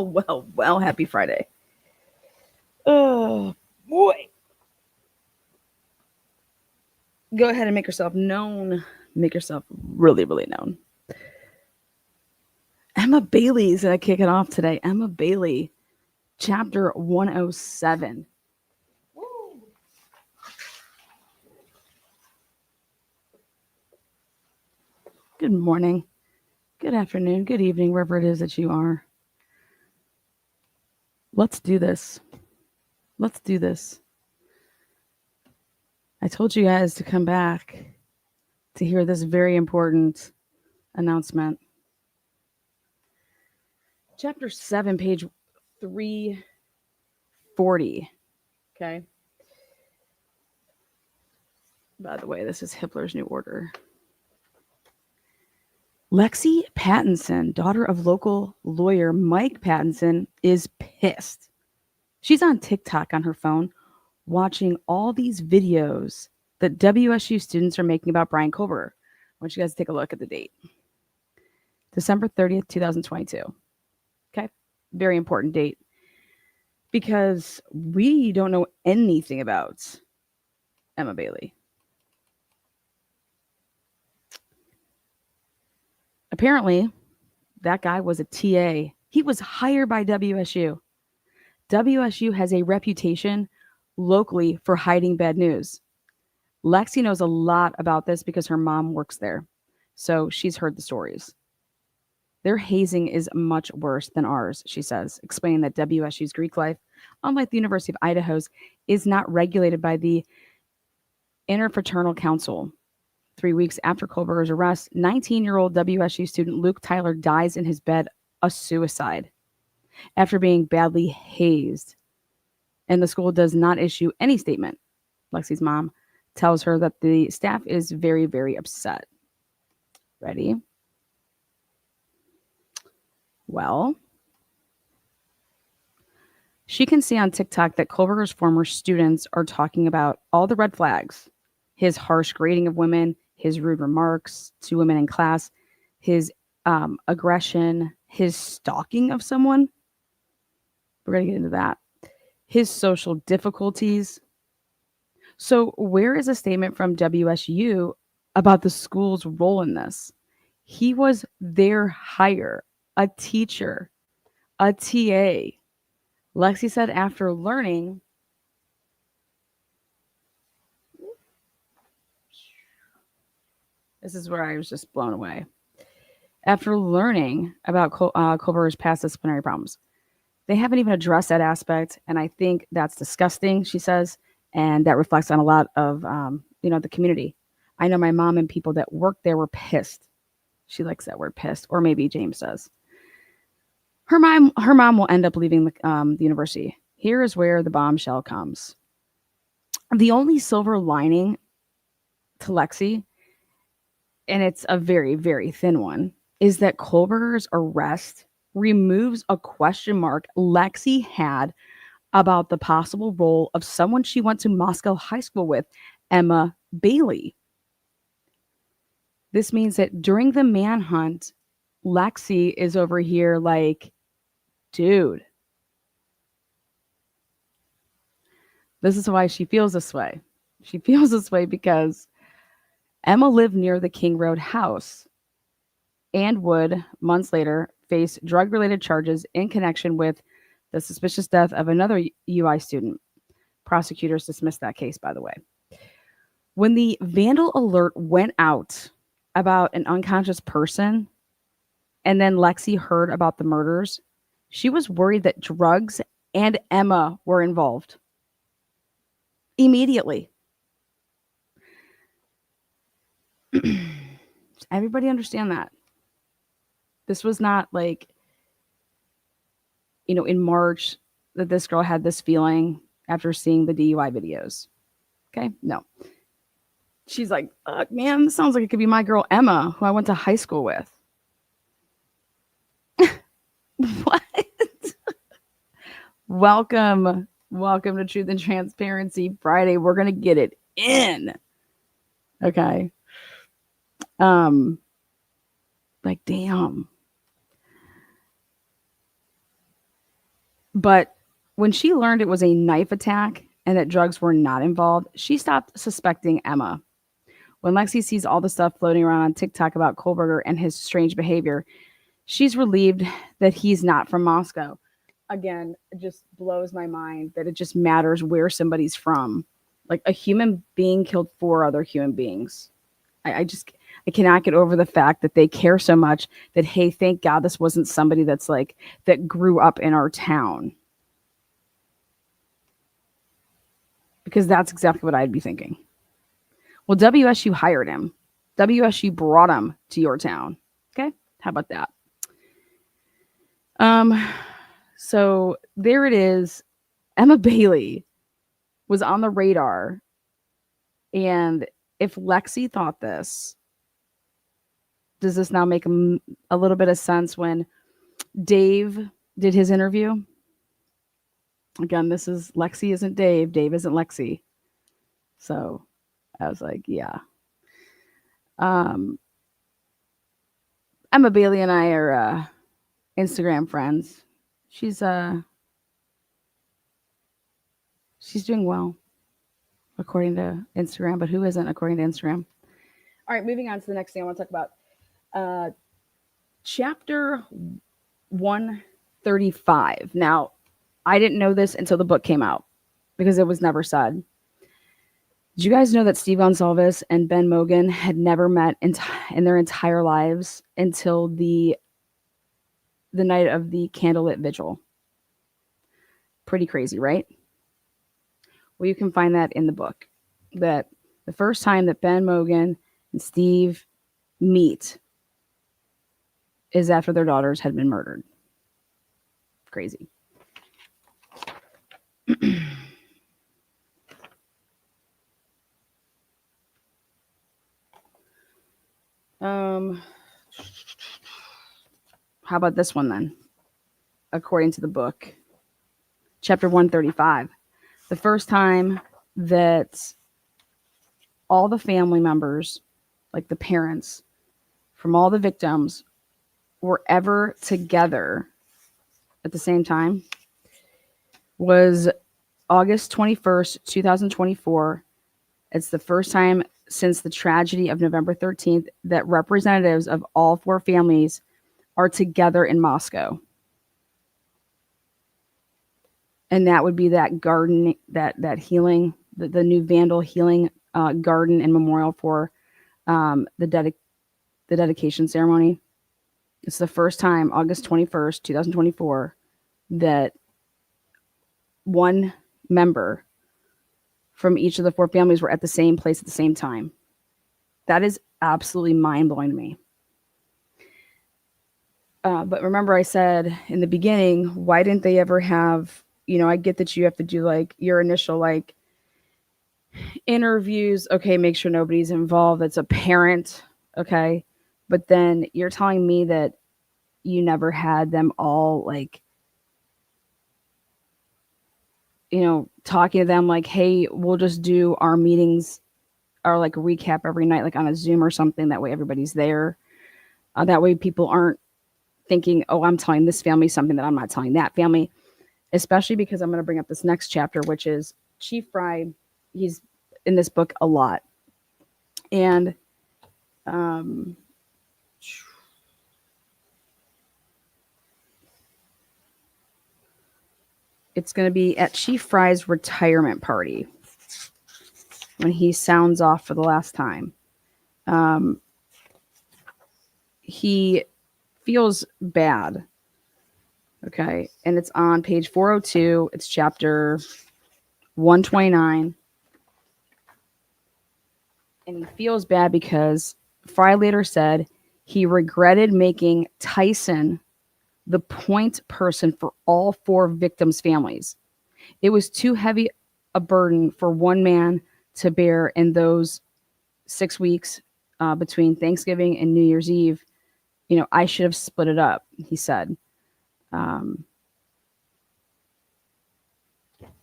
Well, happy Friday. Oh, boy. Go ahead and make yourself known. Make yourself really, really known. Emma Bailey's going to kick it off today. Emma Bailey, chapter 107. Good morning, good afternoon, good evening, wherever it is that you are. Let's do this. Let's do this. I told you guys to come back to hear this very important announcement. Chapter 7, page 340. Okay. By the way, this is Hitler's New Order. Lexi Pattinson, daughter of local lawyer Mike Pattinson, is pissed. She's on TikTok on her phone watching all these videos that WSU students are making about Brian Kober. I want you guys to take a look at the date. December 30th, 2022. Okay, very important date because we don't know anything about Emma Bailey. Apparently, that guy was a TA. He was hired by WSU. WSU has a reputation locally for hiding bad news. Lexi knows a lot about this because her mom works there. So she's heard the stories. Their hazing is much worse than ours, she says, explaining that WSU's Greek life, unlike the University of Idaho's, is not regulated by the Interfraternal Council. 3 weeks after Kohlberger's arrest, 19-year-old WSU student Luke Tyler dies in his bed, a suicide, after being badly hazed. And the school does not issue any statement. Lexi's mom tells her that the staff is very, very upset. Ready? Well, she can see on TikTok that Kohlberger's former students are talking about all the red flags. His harsh grading of women, his rude remarks to women in class, his aggression, his stalking of someone. We're going to get into that. His social difficulties. So where is a statement from WSU about the school's role in this? He was their hire, a teacher, a TA. Lexi said after learning, this is where I was just blown away. After learning about Kohlberger's past disciplinary problems, they haven't even addressed that aspect, and I think that's disgusting, she says, and that reflects on a lot of, the community. I know my mom and people that worked there were pissed. She likes that word, pissed, or maybe James does. Her mom will end up leaving the university. Here is where the bombshell comes. The only silver lining to Lexi, and it's a very, very thin one, is that Kohlberger's arrest removes a question mark Lexi had about the possible role of someone she went to Moscow High School with, Emma Bailey. This means that during the manhunt, Lexi is over here like, dude, this is why she feels this way. She feels this way because Emma lived near the King Road house and would, months later, face drug-related charges in connection with the suspicious death of another UI student. Prosecutors dismissed that case, by the way. When the vandal alert went out about an unconscious person, and then Lexi heard about the murders, she was worried that drugs and Emma were involved. Immediately. Everybody understand that. This was not like, in March that this girl had this feeling after seeing the DUI videos. Okay? No. She's like, man, this sounds like it could be my girl Emma, who I went to high school with. What? Welcome to Truth and Transparency Friday. We're going to get it in. Okay. Like, damn. But when she learned it was a knife attack and that drugs were not involved, she stopped suspecting Emma. When Lexi sees all the stuff floating around on TikTok about Kohlberger and his strange behavior, she's relieved that he's not from Moscow. Again, it just blows my mind that it just matters where somebody's from. Like a human being killed 4 other human beings. I cannot get over the fact that they care so much that, hey, thank God this wasn't somebody that's like that grew up in our town. Because that's exactly what I'd be thinking. Well, WSU hired him. WSU brought him to your town. Okay? How about that? So there it is. Emma Bailey was on the radar. And if Lexi thought this, does this now make a little bit of sense when Dave did his interview? Again, this is Lexi isn't Dave. Dave isn't Lexi. So I was like, yeah. Emma Bailey and I are Instagram friends. She's doing well according to Instagram, but who isn't according to Instagram? All right, moving on to the next thing I want to talk about. Chapter 135. Now, I didn't know this until the book came out because it was never said. Did you guys know that Steve Gonsalves and Ben Mogan had never met in their entire lives until the night of the candlelit vigil? Pretty crazy, right? Well, you can find that in the book. That the first time that Ben Mogan and Steve meet is after their daughters had been murdered. Crazy. How about this one then? According to the book, chapter 135, the first time that all the family members, like the parents from all the victims, were ever together at the same time was August 21st, 2024. It's the first time since the tragedy of November 13th that representatives of all 4 families are together in Moscow. And that would be that garden, that healing, the new Vandal healing garden and memorial for the dedication ceremony. It's the first time, August 21st, 2024, that one member from each of the 4 families were at the same place at the same time. That is absolutely mind-blowing to me. But remember I said in the beginning, why didn't they ever have, I get that you have to do like your initial like interviews. Okay, make sure nobody's involved. That's a parent. Okay. But then you're telling me that you never had them all like, talking to them like, hey, we'll just do our meetings or like a recap every night, like on a Zoom or something. That way everybody's there. That way people aren't thinking, oh, I'm telling this family something that I'm not telling that family, especially because I'm going to bring up this next chapter, which is Chief Fry. He's in this book a lot. And it's going to be at Chief Fry's retirement party when he sounds off for the last time. He feels bad. Okay. And it's on page 402. It's chapter 129. And he feels bad because Fry later said he regretted making Tyson the point person for all 4 victims' families. It was too heavy a burden for one man to bear in those 6 weeks between Thanksgiving and New Year's Eve. I should have split it up, he said.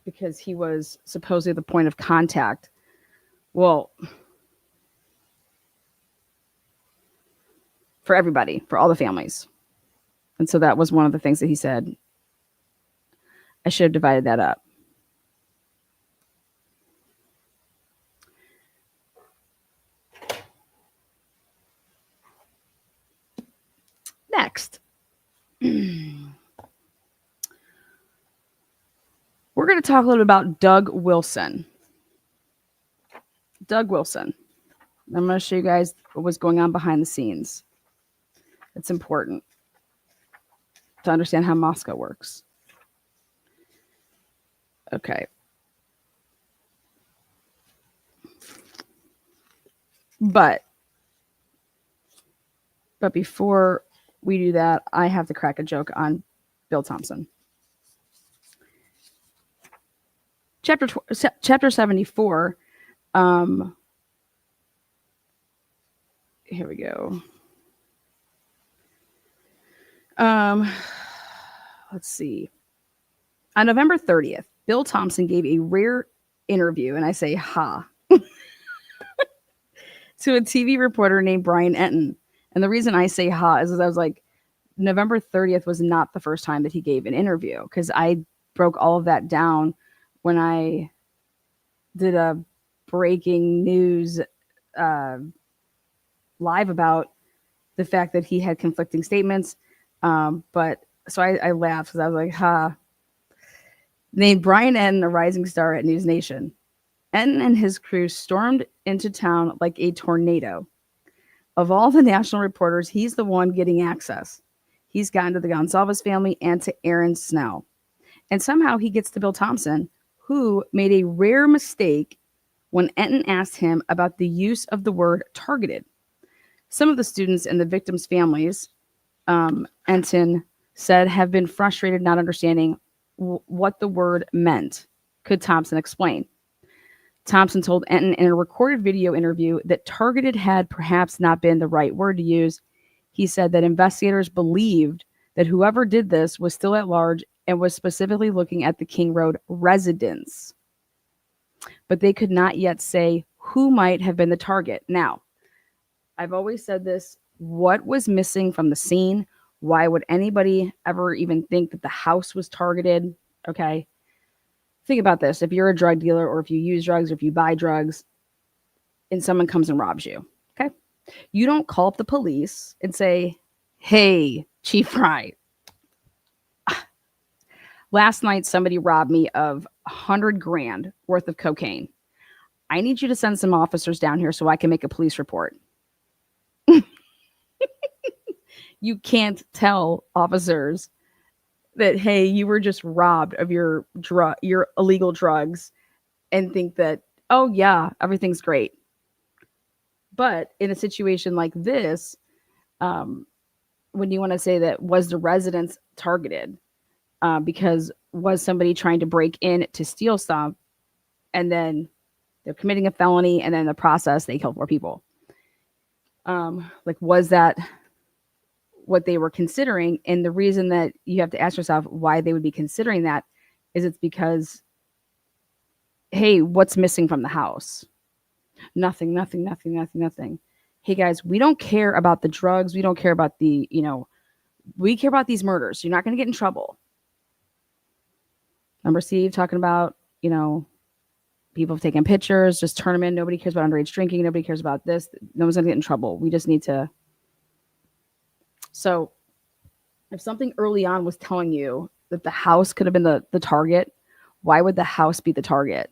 Because he was supposedly the point of contact. Well, for everybody, for all the families. And so that was one of the things that he said. I should have divided that up. Next, we're going to talk a little bit about Doug Wilson. Doug Wilson. I'm going to show you guys what was going on behind the scenes. It's important to understand how Moscow works. Okay. But before we do that, I have to crack a joke on Bill Thompson. Chapter 74. Here we go. Let's see. On November 30th, Bill Thompson gave a rare interview, and I say ha, to a TV reporter named Brian Enton. And the reason I say ha is I was like, November 30th was not the first time that he gave an interview, because I broke all of that down when I did a breaking news live about the fact that he had conflicting statements. But so I laughed because I was like, ha. Named Brian Enton, a rising star at News Nation. Enton and his crew stormed into town like a tornado. Of all the national reporters, he's the one getting access. He's gotten to the Gonsalves family and to Aaron Snell. And somehow he gets to Bill Thompson, who made a rare mistake when Enton asked him about the use of the word targeted. Some of the students and the victims' families, Enton said, have been frustrated not understanding what the word meant. Could Thompson explain? Thompson told Enton in a recorded video interview that targeted had perhaps not been the right word to use. He said that investigators believed that whoever did this was still at large and was specifically looking at the King Road residence. But they could not yet say who might have been the target. Now, I've always said this. What was missing from the scene? Why would anybody ever even think that the house was targeted? Okay. Think about this. If you're a drug dealer, or if you use drugs, or if you buy drugs, and someone comes and robs you, okay? You don't call up the police and say, hey, Chief Fry, last night somebody robbed me of $100,000 worth of cocaine. I need you to send some officers down here so I can make a police report. You can't tell officers that, hey, you were just robbed of your illegal drugs, and think that, oh yeah, everything's great. But in a situation like this, when you want to say that, was the residence targeted because was somebody trying to break in to steal stuff, and then they're committing a felony, and then in the process they kill 4 people? Like, was that what they were considering? And the reason that you have to ask yourself why they would be considering that is it's because, hey, what's missing from the house? Nothing. Hey guys, we don't care about the drugs. We don't care about the, we care about these murders. You're not going to get in trouble. Remember Steve talking about, people have taken pictures, just turn them in. Nobody cares about underage drinking. Nobody cares about this. No one's going to get in trouble. We just need to. So if something early on was telling you that the house could have been the target, why would the house be the target?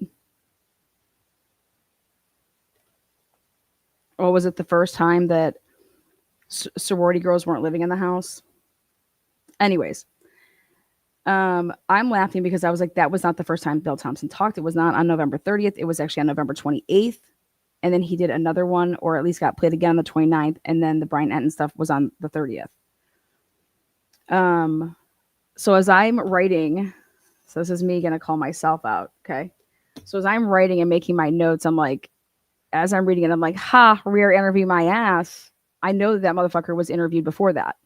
Or was it the first time that sorority girls weren't living in the house? Anyways, I'm laughing because I was like, that was not the first time Bill Thompson talked. It was not on November 30th. It was actually on November 28th. And then he did another one, or at least got played again on the 29th. And then the Brian Enton stuff was on the 30th. So as I'm writing, so this is me going to call myself out. Okay. So as I'm writing and making my notes, I'm like, as I'm reading it, I'm like, ha, rare interview my ass. I know that motherfucker was interviewed before that.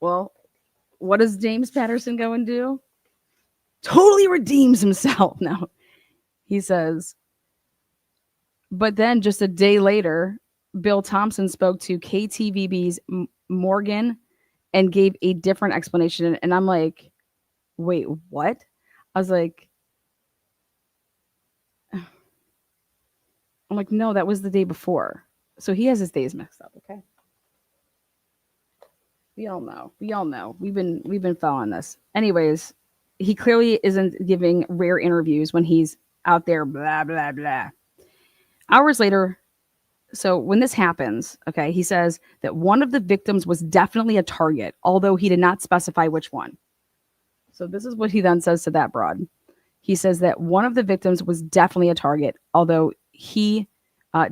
Well, what does James Patterson go and do? Totally redeems himself. No, he says, but then just a day later, Bill Thompson spoke to KTVB's Morgan and gave a different explanation. And I'm like, wait, what? I was like, I'm like, no, that was the day before. So he has his days mixed up. Okay. We all know. We all know. We've been following this. Anyways, he clearly isn't giving rare interviews when he's out there, blah, blah, blah. Hours later, so when this happens, okay, he says that one of the victims was definitely a target, although he did not specify which one. So this is what he then says to that broad. He says that one of the victims was definitely a target, although he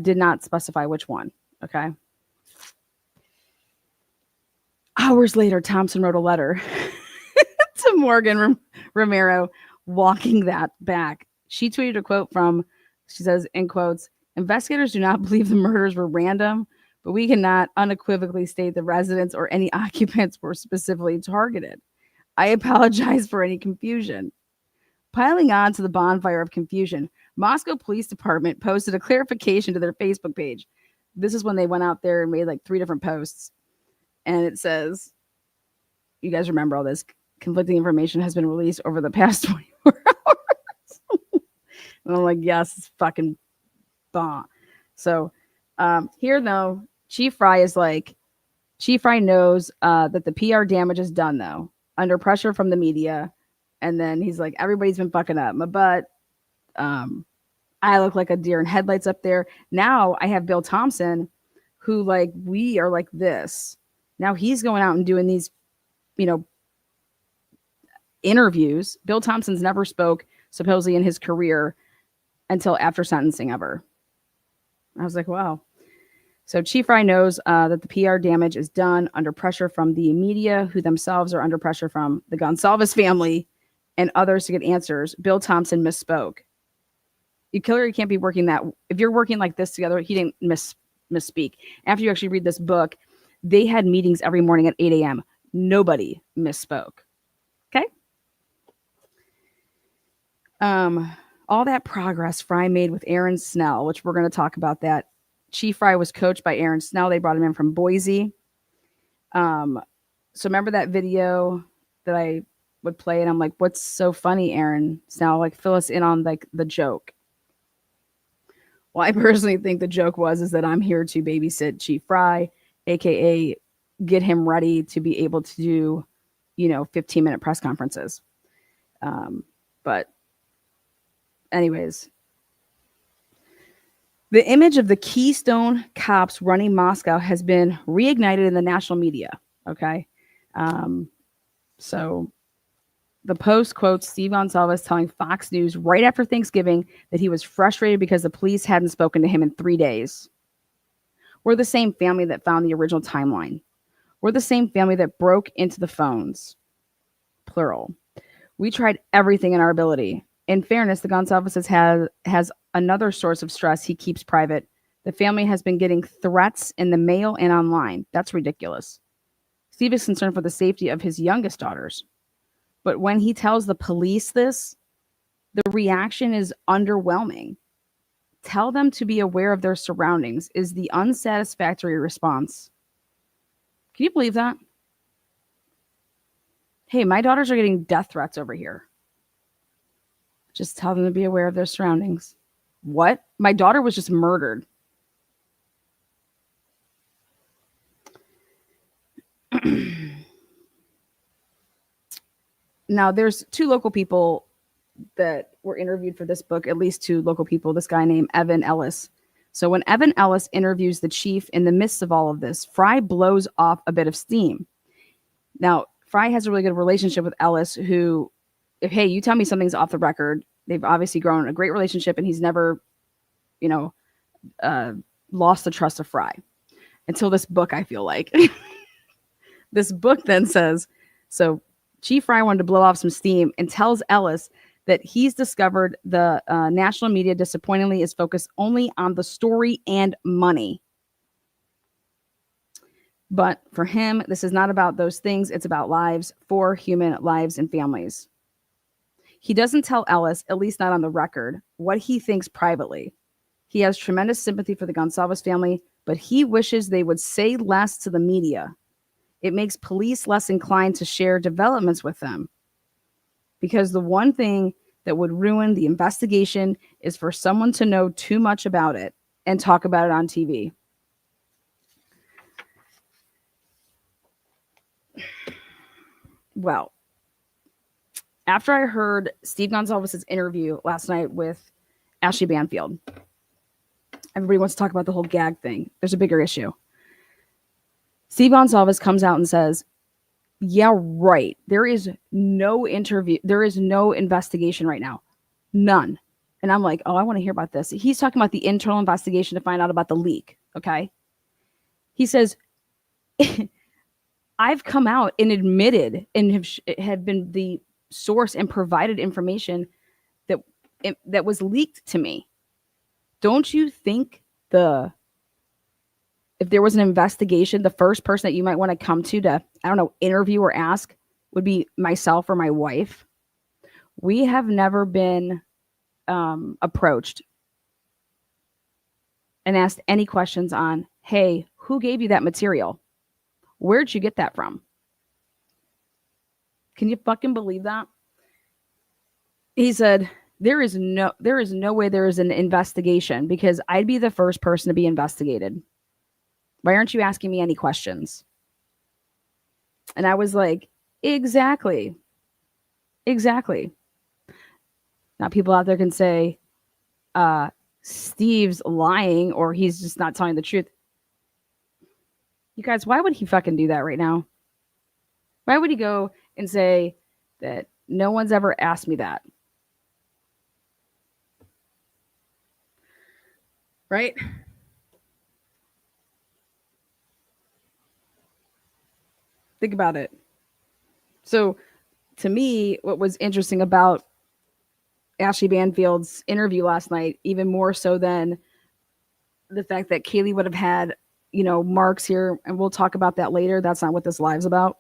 did not specify which one. Okay. Hours later, Thompson wrote a letter to Morgan Romero walking that back. She tweeted a quote from, she says, in quotes, investigators do not believe the murders were random, but we cannot unequivocally state the residents or any occupants were specifically targeted. I apologize for any confusion. Piling on to the bonfire of confusion, Moscow Police Department posted a clarification to their Facebook page. This is when they went out there and made like 3 different posts. And it says, you guys remember all this, conflicting information has been released over the past 24 hours. And I'm like, yes, it's fucking bomb. So here, though, Chief Fry is like, Chief Fry knows that the PR damage is done, though, under pressure from the media. And then he's like, everybody's been fucking up my butt. I look like a deer in headlights up there. Now I have Bill Thompson, who, like, we are like this. Now he's going out and doing these, interviews. Bill Thompson's never spoke, supposedly, in his career until after sentencing ever. I was like, wow. So Chief Fry knows that the PR damage is done under pressure from the media, who themselves are under pressure from the Gonsalves family and others to get answers. Bill Thompson misspoke. You killer, you can't be working that. If you're working like this together, he didn't misspeak. After you actually read this book, they had meetings every morning at 8 a.m. Nobody misspoke. Okay? All that progress Fry made with Aaron Snell, which we're going to talk about that. Chief Fry was coached by Aaron Snell. They brought him in from Boise. So remember that video that I would play, and I'm like, what's so funny, Aaron Snell? Like, fill us in on like the joke. Well, I personally think the joke is that I'm here to babysit Chief Fry, aka get him ready to be able to do, 15-minute press conferences. But anyways, the image of the Keystone cops running Moscow has been reignited in the national media. Okay. So the Post quotes Steve Gonsalves telling Fox News right after Thanksgiving that he was frustrated because the police hadn't spoken to him in 3 days. We're the same family that found the original timeline. We're the same family that broke into the phones. Plural. We tried everything in our ability. In fairness, the Gonsalves has another source of stress he keeps private. The family has been getting threats in the mail and online. That's ridiculous. Steve is concerned for the safety of his youngest daughters. But when he tells the police this, the reaction is underwhelming. Tell them to be aware of their surroundings is the unsatisfactory response. Can you believe that? Hey, my daughters are getting death threats over here. Just tell them to be aware of their surroundings. What? My daughter was just murdered. Now, there's 2 local people that were interviewed for this book, at least 2 local people, this guy named Evan Ellis. So when Evan Ellis interviews the chief in the midst of all of this, Fry blows off a bit of steam. Now, Fry has a really good relationship with Ellis, who, if, hey, you tell me something's off the record, they've obviously grown a great relationship, and he's never, lost the trust of Fry until this book, I feel like. This book then says, so Chief Fry wanted to blow off some steam and tells Ellis that he's discovered the national media disappointingly is focused only on the story and money. But for him, this is not about those things. It's about lives, for human lives and families. He doesn't tell Ellis, at least not on the record, what he thinks privately. He has tremendous sympathy for the Gonsalves family, but he wishes they would say less to the media. It makes police less inclined to share developments with them. because the one thing that would ruin the investigation is for someone to know too much about it and talk about it on TV. Well, after I heard Steve Gonsalves' interview last night with Ashley Banfield, everybody wants to talk about the whole gag thing. There's a bigger issue. Steve Gonsalves comes out and says, yeah, right. There is no interview. There is no investigation right now. None. And I'm like, oh, I want to hear about this. He's talking about the internal investigation to find out about the leak. Okay. He says, I've come out and admitted and have been the source and provided information that was leaked to me. Don't you think if there was an investigation, the first person that you might want to come to, I don't know, interview or ask would be myself or my wife? We have never been approached and asked any questions on, hey, who gave you that material? Where'd you get that from? Can you fucking believe that? He said, there is no way there is an investigation because I'd be the first person to be investigated. Why aren't you asking me any questions? And I was like, exactly. Now people out there can say, Steve's lying or he's just not telling the truth. You guys, why would he fucking do that right now? Why would he go and say that no one's ever asked me that? Right? Think about it. So to me, what was interesting about Ashley Banfield's interview last night, even more so than the fact that Kaylee would have had, marks here, and we'll talk about that later. That's not what this live's about.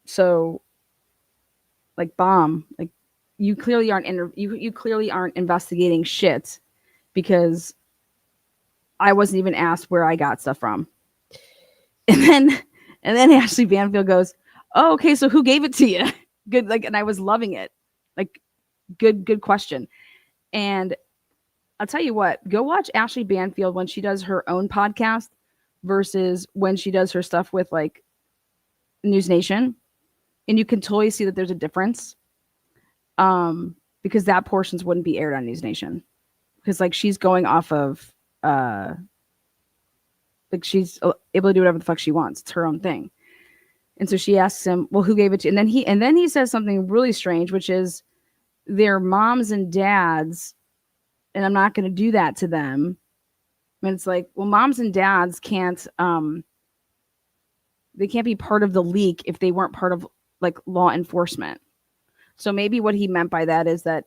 So like Bomb, like you clearly aren't you clearly aren't investigating shit because I wasn't even asked where I got stuff from. And then Ashley Banfield goes, "Oh, okay, so who gave it to you?" Good, like, and I was loving it. Like, good question. And I'll tell you what, go watch Ashley Banfield when she does her own podcast versus when she does her stuff with like News Nation, and you can totally see that there's a difference. Because that portions wouldn't be aired on News Nation, because like she's going off of like she's able to do whatever the fuck she wants. It's her own thing. And so she asks him, well, who gave it to you? And then he says something really strange, which is their moms and dads, and I'm not going to do that to them. And it's like, well, moms and dads can't they can't be part of the leak if they weren't part of like law enforcement. So maybe what he meant by that is that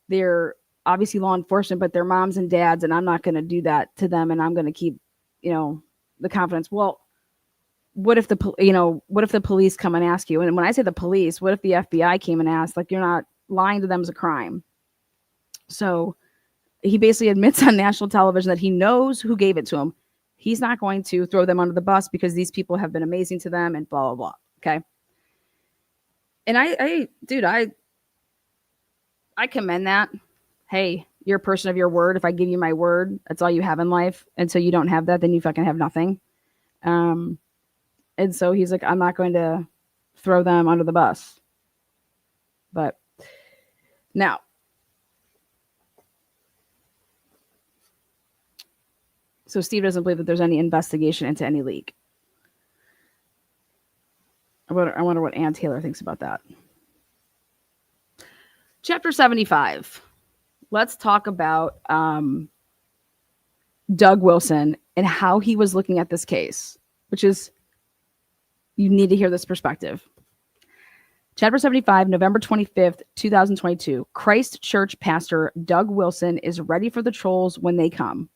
they're obviously law enforcement, but they're moms and dads, and I'm not going to do that to them, and I'm going to keep, the confidence. Well, what if the police come and ask you? And when I say the police, what if the FBI came and asked? Like, you're not lying to them is a crime. So he basically admits on national television that he knows who gave it to him. He's not going to throw them under the bus because these people have been amazing to them and blah, blah, blah. Okay. And I commend that. Hey, you're a person of your word. If I give you my word, that's all you have in life. And so you don't have that, then you fucking have nothing. And so he's like, I'm not going to throw them under the bus. But now, so Steve doesn't believe that there's any investigation into any leak. I wonder what Ann Taylor thinks about that. Chapter 75. Let's talk about Doug Wilson and how he was looking at this case, which is, you need to hear this perspective. Chapter 75, November 25th, 2022. Christ Church pastor Doug Wilson is ready for the trolls when they come.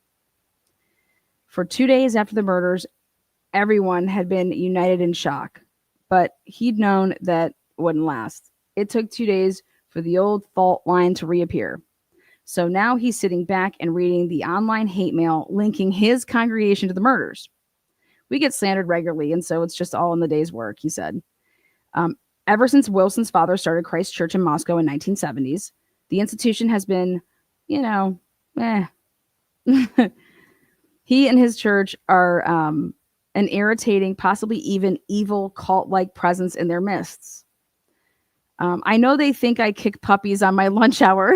For 2 days after the murders, everyone had been united in shock, but he'd known that wouldn't last. It took 2 days for the old fault line to reappear. So now he's sitting back and reading the online hate mail linking his congregation to the murders. We get slandered regularly, and so it's just all in the day's work, he said. Ever since Wilson's father started Christ Church in Moscow in 1970s, the institution has been, you know, eh. He and his church are an irritating, possibly even evil cult-like presence in their midst. I know they think I kick puppies on my lunch hour.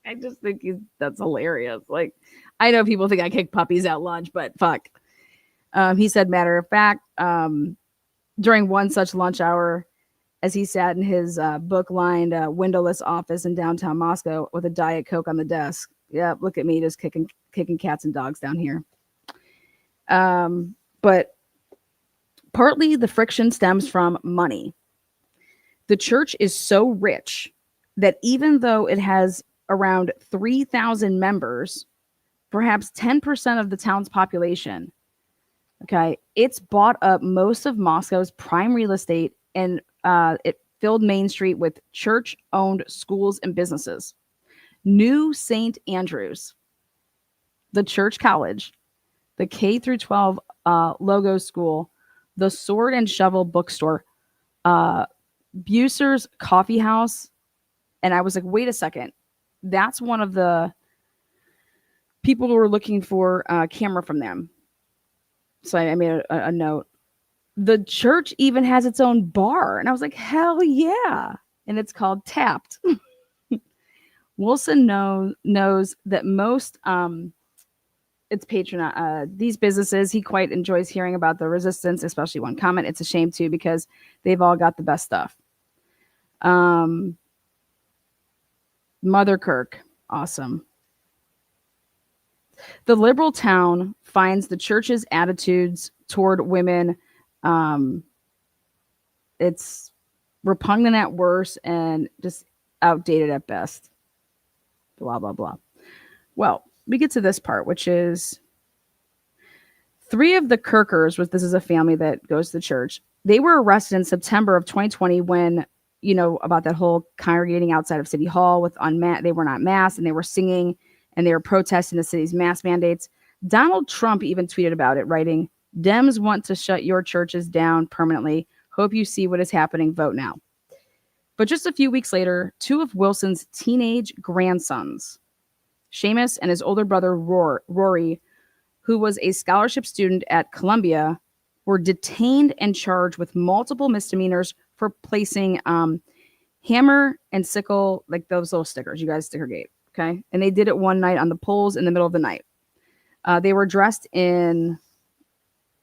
I just think that's hilarious. Like, I know people think I kick puppies at lunch, but fuck. He said, matter of fact, during one such lunch hour, as he sat in his book-lined windowless office in downtown Moscow with a Diet Coke on the desk. Yeah, look at me just kicking cats and dogs down here. But partly the friction stems from money. The church is so rich that even though it has around 3,000 members, perhaps 10% of the town's population, okay, it's bought up most of Moscow's prime real estate, and it filled Main Street with church-owned schools and businesses. New St. Andrews, the church college, the K through 12 logo school, the Sword and Shovel bookstore, Bucer's coffee house. And I was like, wait a second. That's one of the people who were looking for a camera from them. So I made a note. The church even has its own bar. And I was like, hell yeah. And it's called Tapped. Wilson knows that most its patron these businesses, he quite enjoys hearing about the resistance, especially one comment. It's a shame too, because they've all got the best stuff. Mother Kirk, awesome. The liberal town finds the church's attitudes toward women, it's repugnant at worst and just outdated at best. Blah, blah, blah. Well, we get to this part, which is 3 of the Kirkers, this is a family that goes to the church. They were arrested in September of 2020 when, you know, about that whole congregating outside of City Hall with they were not masked and they were singing and they were protesting the city's mask mandates. Donald Trump even tweeted about it, writing, "Dems want to shut your churches down permanently. Hope you see what is happening. Vote now." But just a few weeks later, 2 of Wilson's teenage grandsons, Seamus and his older brother Rory, who was a scholarship student at Columbia, were detained and charged with multiple misdemeanors for placing hammer and sickle, like those little stickers. You guys, Stickergate, okay? And they did it one night on the poles in the middle of the night. They were dressed in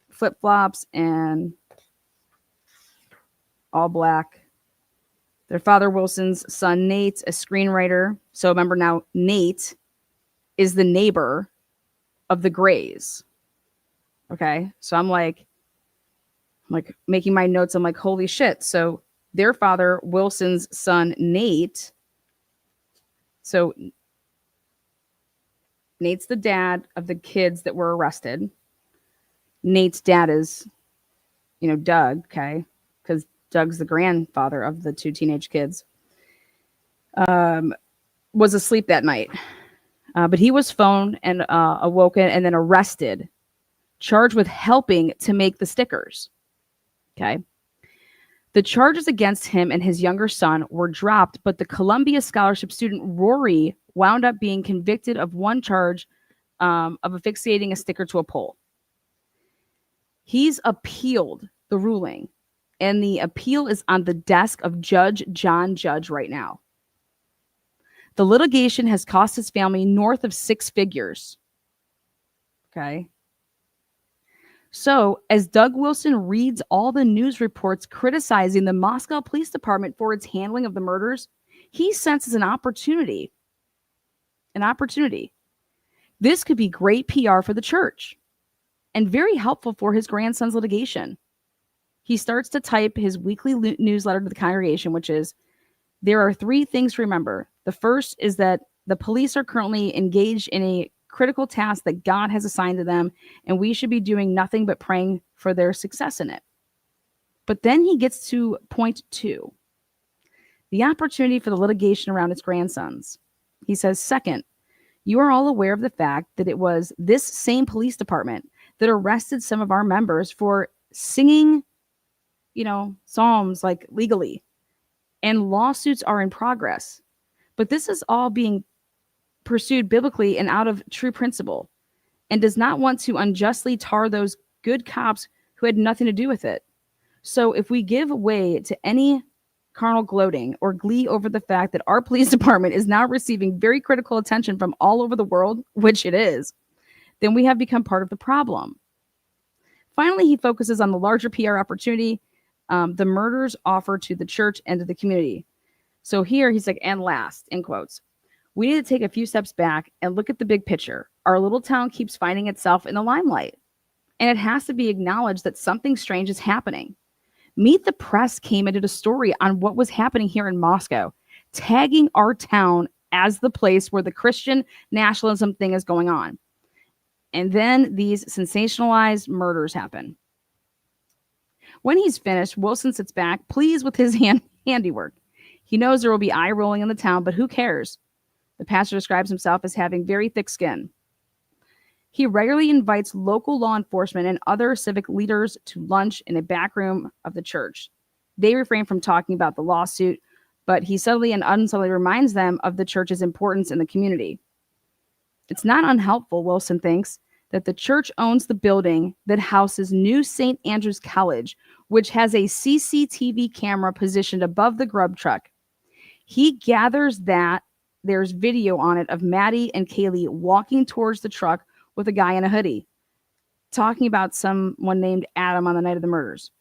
flip-flops and all black. Their father, Wilson's son, Nate, a screenwriter. So remember now, Nate is the neighbor of the Grays. Okay. So I'm like making my notes. I'm like, holy shit. So their father, Wilson's son, Nate. So Nate's the dad of the kids that were arrested. Nate's dad is, you know, Doug. Okay. Because Doug's the grandfather of the 2 teenage kids. Was asleep that night. But he was phoned and awoken and then arrested, charged with helping to make the stickers. Okay. The charges against him and his younger son were dropped, but the Columbia scholarship student Rory wound up being convicted of one charge of affixating a sticker to a pole. He's appealed the ruling, and the appeal is on the desk of Judge John Judge right now. The litigation has cost his family north of 6 figures. Okay. So, as Doug Wilson reads all the news reports criticizing the Moscow Police Department for its handling of the murders, he senses an opportunity. An opportunity. This could be great PR for the church and very helpful for his grandson's litigation. He starts to type his weekly newsletter to the congregation, which is, there are 3 things to remember. The first is that the police are currently engaged in a critical task that God has assigned to them, and we should be doing nothing but praying for their success in it. But then he gets to point 2, the opportunity for the litigation around his grandsons. He says, second, you are all aware of the fact that it was this same police department that arrested some of our members for singing psalms like legally, and lawsuits are in progress. But this is all being pursued biblically and out of true principle, and does not want to unjustly tar those good cops who had nothing to do with it. So if we give way to any carnal gloating or glee over the fact that our police department is now receiving very critical attention from all over the world, which it is, then we have become part of the problem. Finally, he focuses on the larger PR opportunity the murders offer to the church and to the community. So here he's like, and last, in quotes, we need to take a few steps back and look at the big picture. Our little town keeps finding itself in the limelight, and it has to be acknowledged that something strange is happening. Meet the Press came and did a story on what was happening here in Moscow, tagging our town as the place where the Christian nationalism thing is going on. And then these sensationalized murders happen. When he's finished, Wilson sits back, pleased with his handiwork. He knows there will be eye rolling in the town, but who cares? The pastor describes himself as having very thick skin. He regularly invites local law enforcement and other civic leaders to lunch in a back room of the church. They refrain from talking about the lawsuit, but he subtly and unsubtly reminds them of the church's importance in the community. It's not unhelpful, Wilson thinks, that the church owns the building that houses New St. Andrews College, which has a CCTV camera positioned above the grub truck. He gathers that there's video on it of Maddie and Kaylee walking towards the truck with a guy in a hoodie, talking about someone named Adam on the night of the murders.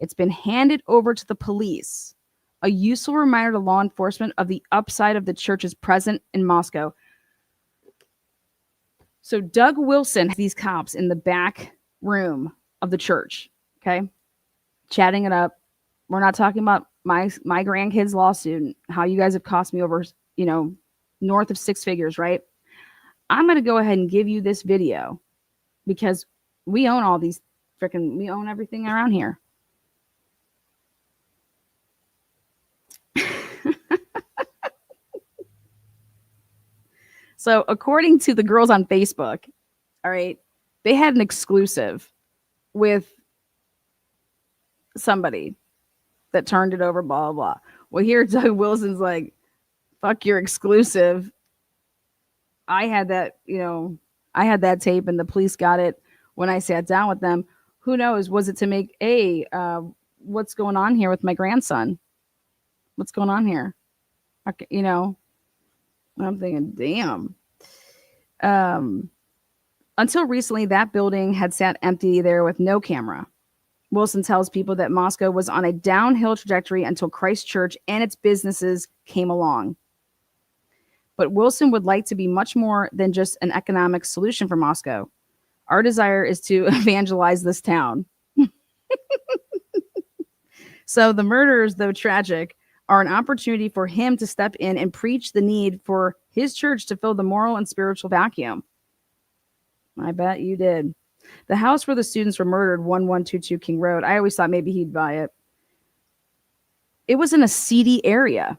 It's been handed over to the police, a useful reminder to law enforcement of the upside of the church's presence in Moscow. So Doug Wilson has these cops in the back room of the church, okay, chatting it up. We're not talking about my grandkids' lawsuit and how you guys have cost me over, north of 6 figures, right? I'm going to go ahead and give you this video because we own all these we own everything around here. So according to the girls on Facebook, all right, they had an exclusive with somebody that turned it over, blah, blah, blah. Well, here Doug Wilson's like, fuck your exclusive. I had that tape and the police got it when I sat down with them. Who knows? Was it to make what's going on here with my grandson? What's going on here? Okay, I'm thinking, damn. Until recently, that building had sat empty there with no camera. Wilson tells people that Moscow was on a downhill trajectory until Christ Church and its businesses came along. But Wilson would like to be much more than just an economic solution for Moscow. Our desire is to evangelize this town. So the murders, though tragic, are an opportunity for him to step in and preach the need for his church to fill the moral and spiritual vacuum. I bet you did. The house where the students were murdered, 1122 King Road, I always thought maybe he'd buy it. It was in a seedy area,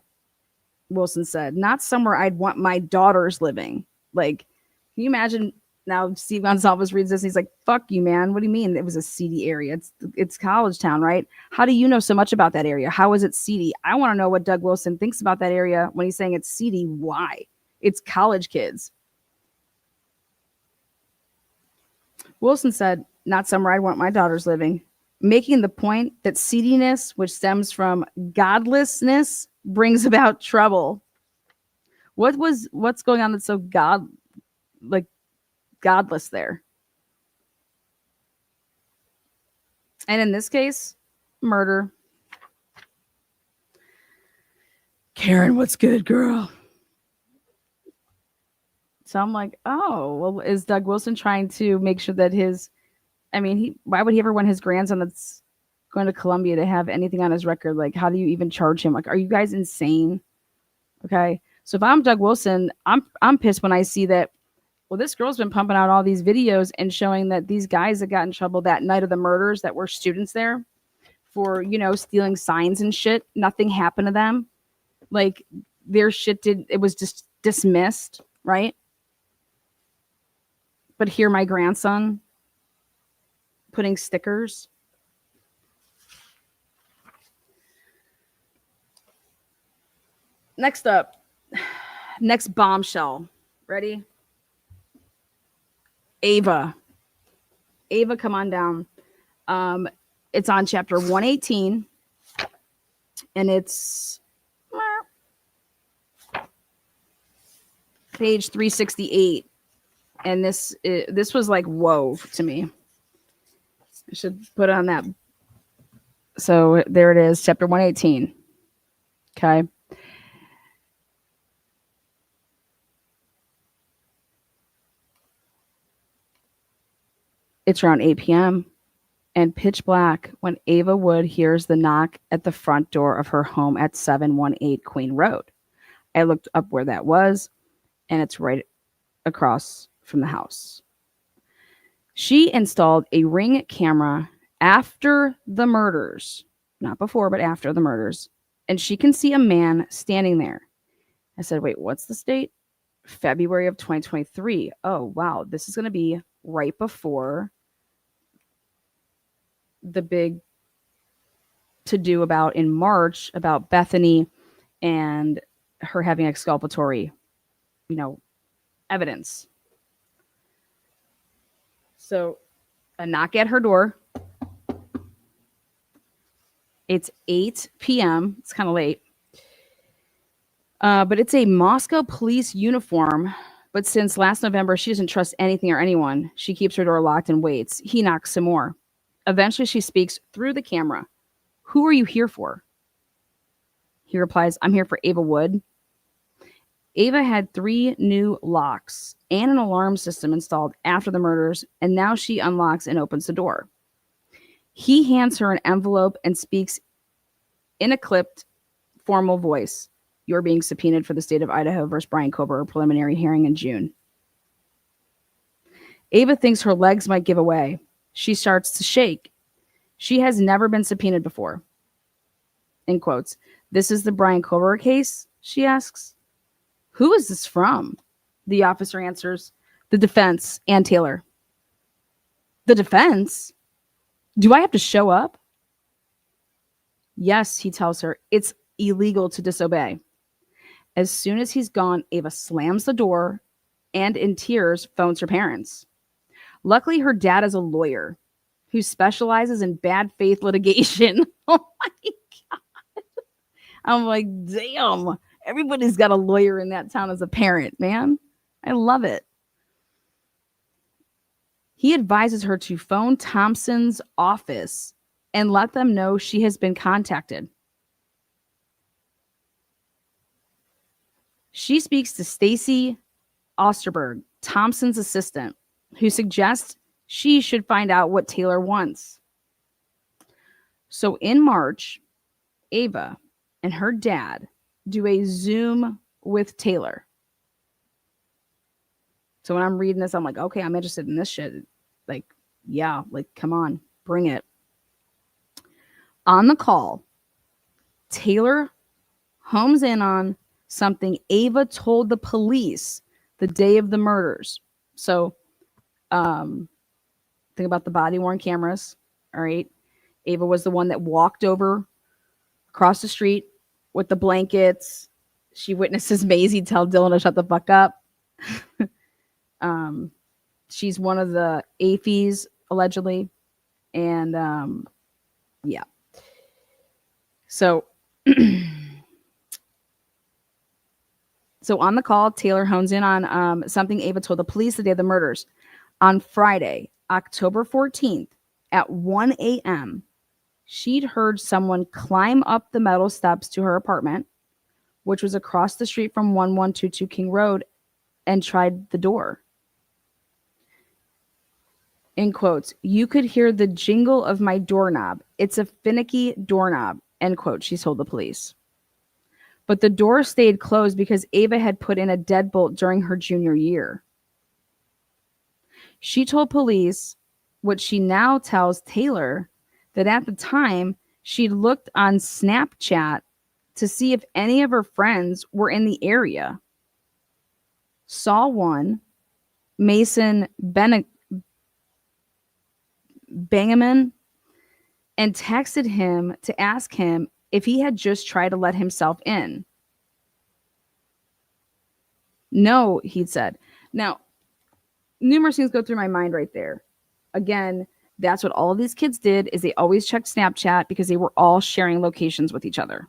Wilson said, not somewhere I'd want my daughters living. Like, can you imagine now Steve Gonsalves reads this and he's like, fuck you, man. What do you mean it was a seedy area? It's college town, right? How do you know so much about that area? How is it seedy? I want to know what Doug Wilson thinks about that area when he's saying it's seedy. Why? It's college kids. Wilson said, not somewhere I'd want my daughters living, making the point that seediness, which stems from godlessness, brings about trouble. What's going on that's so godless there? And in this case, murder. Karen, what's good, girl? So I'm like, oh, well, is Doug Wilson trying to make sure that why would he ever want his grandson that's going to Columbia to have anything on his record? Like, how do you even charge him? Like, are you guys insane? Okay. So if I'm Doug Wilson, I'm pissed when I see that, well, this girl's been pumping out all these videos and showing that these guys that got in trouble that night of the murders that were students there for, stealing signs and shit. Nothing happened to them. Like, their shit it was just dismissed, right? But here my grandson putting stickers. Next up, next bombshell. Ready? Ava. Ava, come on down. It's on chapter 118, and it's page 368. And this was like whoa to me. I should put on that. So there it is, chapter 118. Okay. It's around 8 p.m. and pitch black when Ava Wood hears the knock at the front door of her home at 718 Queen Road. I looked up where that was, and it's right across from the house. She installed a Ring camera after the murders, not before, but after the murders, and she can see a man standing there. I said, wait, what's the date? February of 2023. Oh, wow. This is going to be right before the big to-do about in March about Bethany and her having exculpatory, evidence. So a knock at her door. It's 8 p.m. It's kind of late. But it's a Moscow police uniform. But since last November, she doesn't trust anything or anyone. She keeps her door locked and waits. He knocks some more. Eventually, she speaks through the camera. Who are you here for? He replies, I'm here for Ava Wood. Ava had 3 new locks and an alarm system installed after the murders, and now she unlocks and opens the door. He hands her an envelope and speaks in a clipped, formal voice. You're being subpoenaed for the state of Idaho versus Brian Kober, preliminary hearing in June. Ava thinks her legs might give away. She starts to shake. She has never been subpoenaed before. In quotes. This is the Brian Kober case, she asks. Who is this from? The officer answers, the defense and Taylor. The defense? Do I have to show up? Yes, he tells her. It's illegal to disobey. As soon as he's gone, Ava slams the door and in tears phones her parents. Luckily, her dad is a lawyer who specializes in bad faith litigation. Oh my God. I'm like, damn, everybody's got a lawyer in that town as a parent, man. I love it. He advises her to phone Thompson's office and let them know she has been contacted. She speaks to Stacy Osterberg, Thompson's assistant, who suggests she should find out what Taylor wants. So in March, Ava and her dad do a Zoom with Taylor. So when I'm reading this, I'm like, okay, I'm interested in this shit. Like, yeah, like, come on, bring it. On the call, Taylor homes in on something Ava told the police the day of the murders. So, think about the body-worn cameras, all right? Ava was the one that walked over across the street with the blankets. She witnesses Maisie tell Dylan to shut the fuck up. She's one of the AFIs, allegedly. And, yeah. So, so on the call, Taylor hones in on something Ava told the police the day of the murders. On Friday, October 14th at 1 a.m., she'd heard someone climb up the metal steps to her apartment, which was across the street from 1122 King Road, and tried the door. In quotes, you could hear the jingle of my doorknob. It's a finicky doorknob, end quote, she told the police. But the door stayed closed because Ava had put in a deadbolt during her junior year. She told police what she now tells Taylor, that at the time she looked on Snapchat to see if any of her friends were in the area. Saw one, Mason Bangaman, and texted him to ask him if he had just tried to let himself in. No, he'd said. Now, numerous things go through my mind right there. Again, that's what all of these kids did is they always checked Snapchat because they were all sharing locations with each other.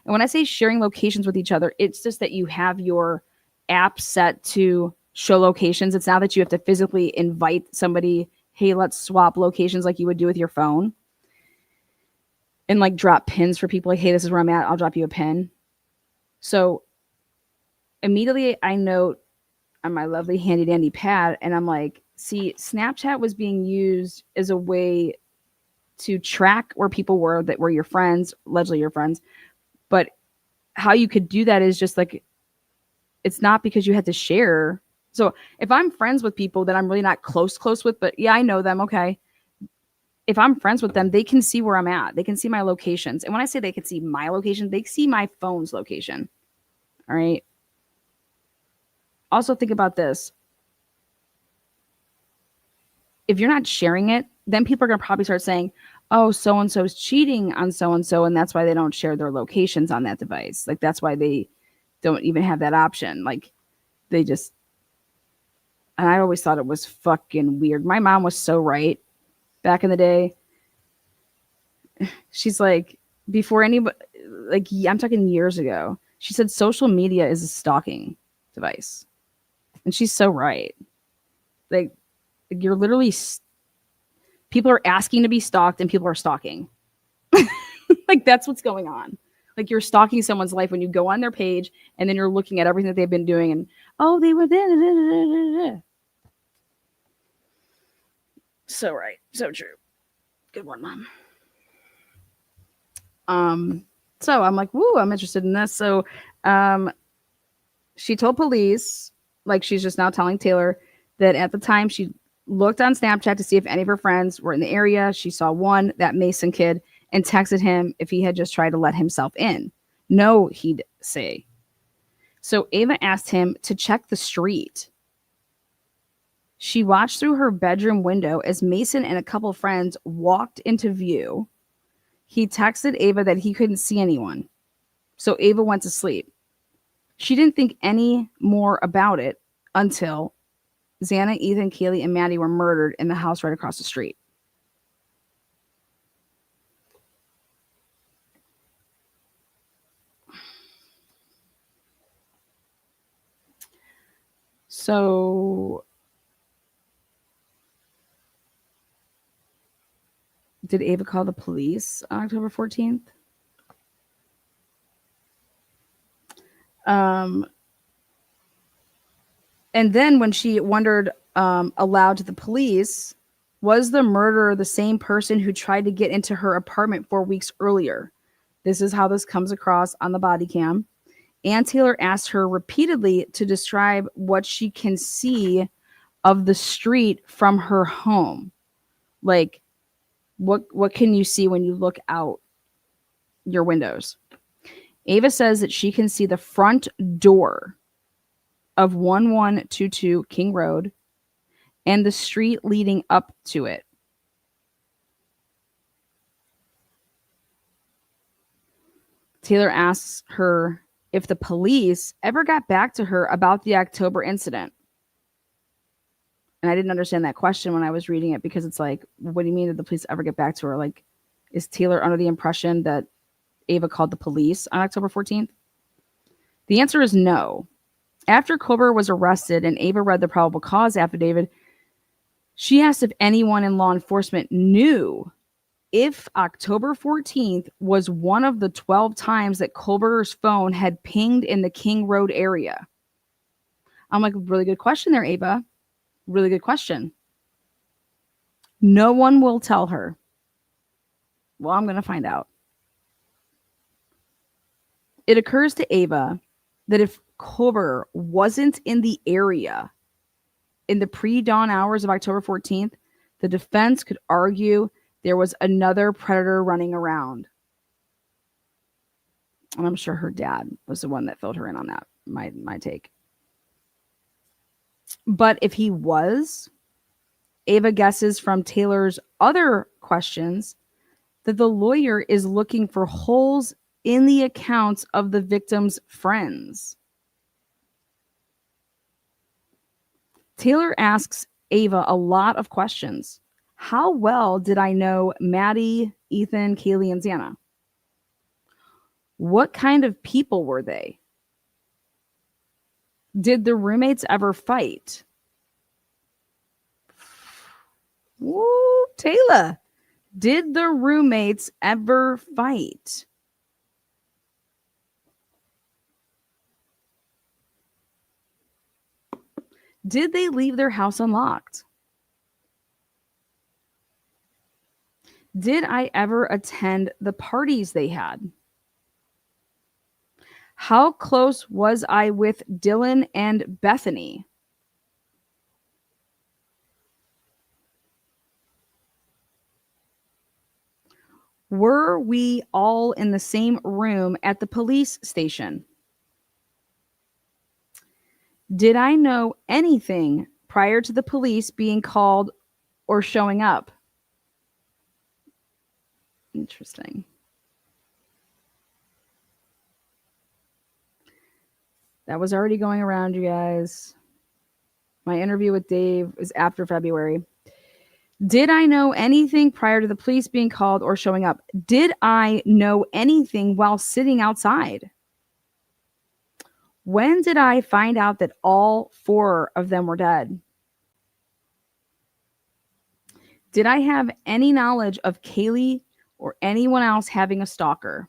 And when I say sharing locations with each other, it's just that you have your app set to show locations. It's not that you have to physically invite somebody, hey, let's swap locations like you would do with your phone. And like drop pins for people like, hey, this is where I'm at. I'll drop you a pin. So immediately I note on my lovely handy dandy pad, and I'm like, see, Snapchat was being used as a way to track where people were that were your friends, allegedly your friends. But how you could do that is just like, it's not because you had to share. So if I'm friends with people that I'm really not close with, but yeah, I know them, okay. If I'm friends with them, they can see where I'm at. They can see my locations. And when I say they can see my location, they see my phone's location. All right. Also think about this. If you're not sharing it, then people are going to probably start saying, oh, so and so is cheating on so and so, and that's why they don't share their locations on that device. Like, that's why they don't even have that option. Like, they just, and I always thought it was fucking weird. My mom was so right back in the day. She's like, before anybody, like, I'm talking years ago, she said social media is a stalking device. And she's so right. Like, you're literally people are asking to be stalked and people are stalking. Like, that's what's going on. Like, you're stalking someone's life when you go on their page and then you're looking at everything that they've been doing and, oh, they were there. So right. So true. Good one, Mom. So I'm like, woo, I'm interested in this. So she told police, like she's just now telling Taylor, that at the time she looked on Snapchat to see if any of her friends were in the area. She saw one, that Mason kid, and texted him if he had just tried to let himself in. No, he'd say. So Ava asked him to check the street. She watched through her bedroom window as Mason and a couple of friends walked into view. He texted Ava that he couldn't see anyone. So Ava went to sleep. She didn't think any more about it until Xana, Ethan, Kaylee, and Maddie were murdered in the house right across the street. So, did Ava call the police on October 14th? And then when she wondered aloud to the police, was the murderer the same person who tried to get into her apartment 4 weeks earlier? This is how this comes across on the body cam. Ann Taylor asked her repeatedly to describe what she can see of the street from her home. Like, what can you see when you look out your windows? Ava says that she can see the front door of 1122 King Road and the street leading up to it. Taylor asks her if the police ever got back to her about the October incident. And I didn't understand that question when I was reading it because it's like, what do you mean did the police ever get back to her? Like, is Taylor under the impression that Ava called the police on October 14th? The answer is no. After Kober was arrested and Ava read the probable cause affidavit, she asked if anyone in law enforcement knew if October 14th was one of the 12 times that Kober's phone had pinged in the King Road area. I'm like, really good question there, Ava. Really good question. No one will tell her. Well, I'm going to find out. It occurs to Ava that if Kober wasn't in the area in the pre-dawn hours of October 14th, the defense could argue there was another predator running around. And I'm sure her dad was the one that filled her in on that, my take. But if he was, Ava guesses from Taylor's other questions that the lawyer is looking for holes in the accounts of the victim's friends. Taylor asks Ava a lot of questions. How well did I know Maddie, Ethan, Kaylee, and Xana? What kind of people were they? Did the roommates ever fight? Woo, Taylor. Did the roommates ever fight? Did they leave their house unlocked? Did I ever attend the parties they had? How close was I with Dylan and Bethany? Were we all in the same room at the police station? Did I know anything prior to the police being called or showing up? Interesting. That was already going around, you guys. My interview with Dave is after February. Did I know anything prior to the police being called or showing up? Did I know anything while sitting outside? When did I find out that all 4 of them were dead? Did I have any knowledge of Kaylee or anyone else having a stalker?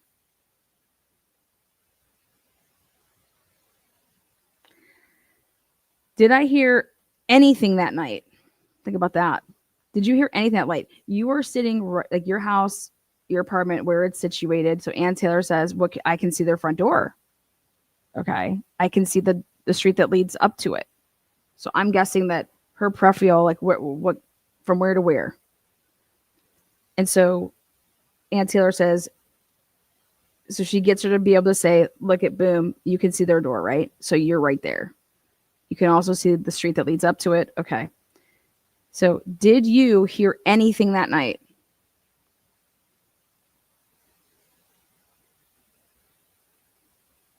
Did I hear anything that night? Think about that. Did you hear anything that night? You were sitting like your house, your apartment, where it's situated. So Ann Taylor says, "What I can see their front door. Okay, I can see the street that leads up to it. So I'm guessing that her peripheral, like what from where to where." And so Ann Taylor says, so she gets her to be able to say, "Look at boom, you can see their door, right? So you're right there. You can also see the street that leads up to it." Okay. So did you hear anything that night?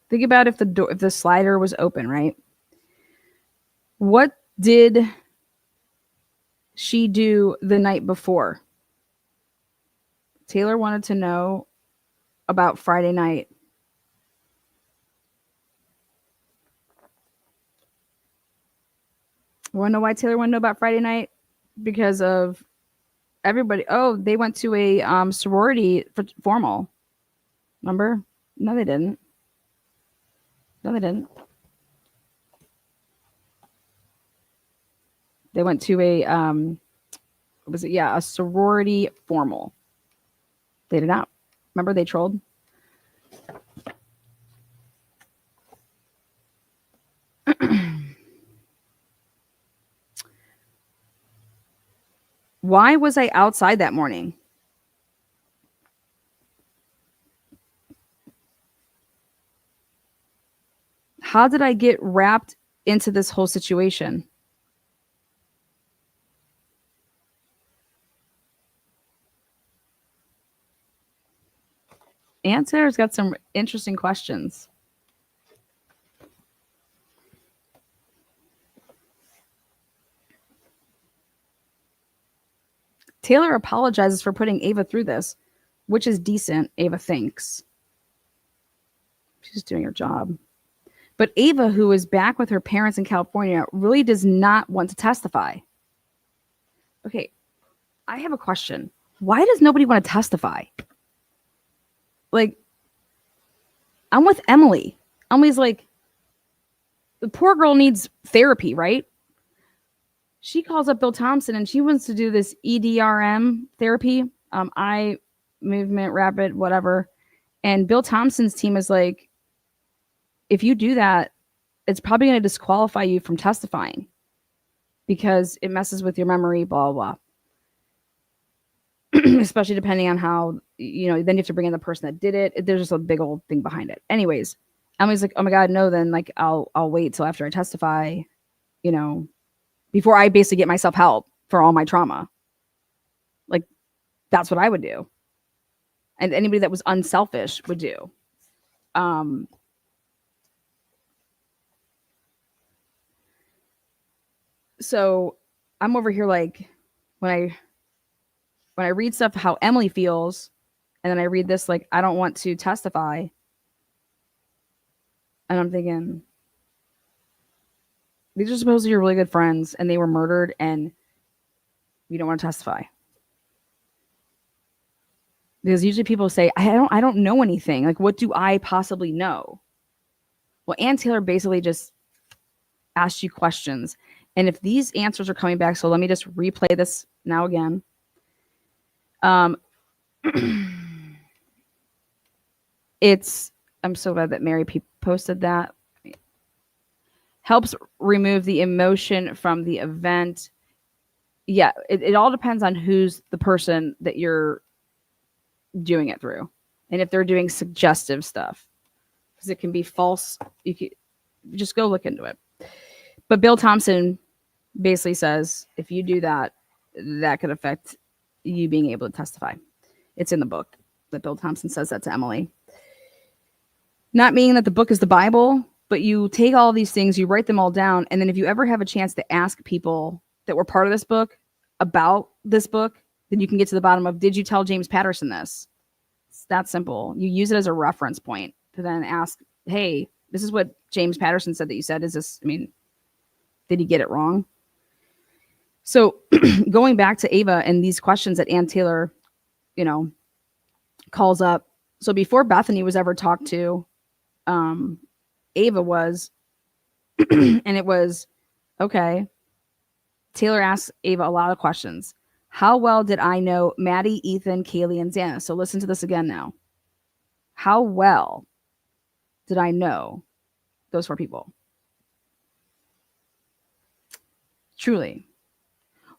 Think about if the slider was open, right? What did she do the night before? Taylor wanted to know about Friday night. Want to know why Taylor wanted to know about Friday night? Because of everybody. Oh, they went to a sorority formal. Remember? No, they didn't. No, they didn't. They went to a was it a sorority formal. They did not. Remember they trolled? Why was I outside that morning? How did I get wrapped into this whole situation? Answer's got some interesting questions. Taylor apologizes for putting Ava through this, which is decent, Ava thinks. She's doing her job. But Ava, who is back with her parents in California, really does not want to testify. Okay, I have a question. Why does nobody want to testify? Like, I'm with Emily. Emily's like, the poor girl needs therapy, right? She calls up Bill Thompson and she wants to do this EDRM therapy, eye movement, rapid, whatever. And Bill Thompson's team is like, if you do that, it's probably going to disqualify you from testifying because it messes with your memory, blah, blah, blah. Especially depending on how, then you have to bring in the person that did it. There's just a big old thing behind it. Anyways, Emily's like, oh my God, no, then like I'll wait till after I testify, before I basically get myself help for all my trauma. Like, that's what I would do. And anybody that was unselfish would do. So I'm over here like when I read stuff how Emily feels, and then I read this like I don't want to testify, and I'm thinking these are supposed to be your really good friends, and they were murdered, and you don't want to testify. Because usually people say, I don't know anything. Like, what do I possibly know? Well, Ann Taylor basically just asked you questions. And if these answers are coming back, so let me just replay this now again. Um, I'm so glad that Mary P posted that. Helps remove the emotion from the event. Yeah, it all depends on who's the person that you're doing it through. And if they're doing suggestive stuff, because it can be false. You could just go look into it. But Bill Thompson basically says if you do that, that could affect you being able to testify. It's in the book that Bill Thompson says that to Emily. Not meaning that the book is the Bible, but you take all these things, you write them all down, and then if you ever have a chance to ask people that were part of this book about this book, then you can get to the bottom of, did you tell James Patterson this? It's that simple. You use it as a reference point to then ask, hey, this is what James Patterson said that you said. Is this, I mean, did he get it wrong? So going back to Ava and these questions that Ann Taylor, calls up. So before Bethany was ever talked to, Ava was, and it was, okay. Taylor asked Ava a lot of questions. How well did I know Maddie, Ethan, Kaylee, and Xana? So listen to this again now. How well did I know those 4 people? Truly.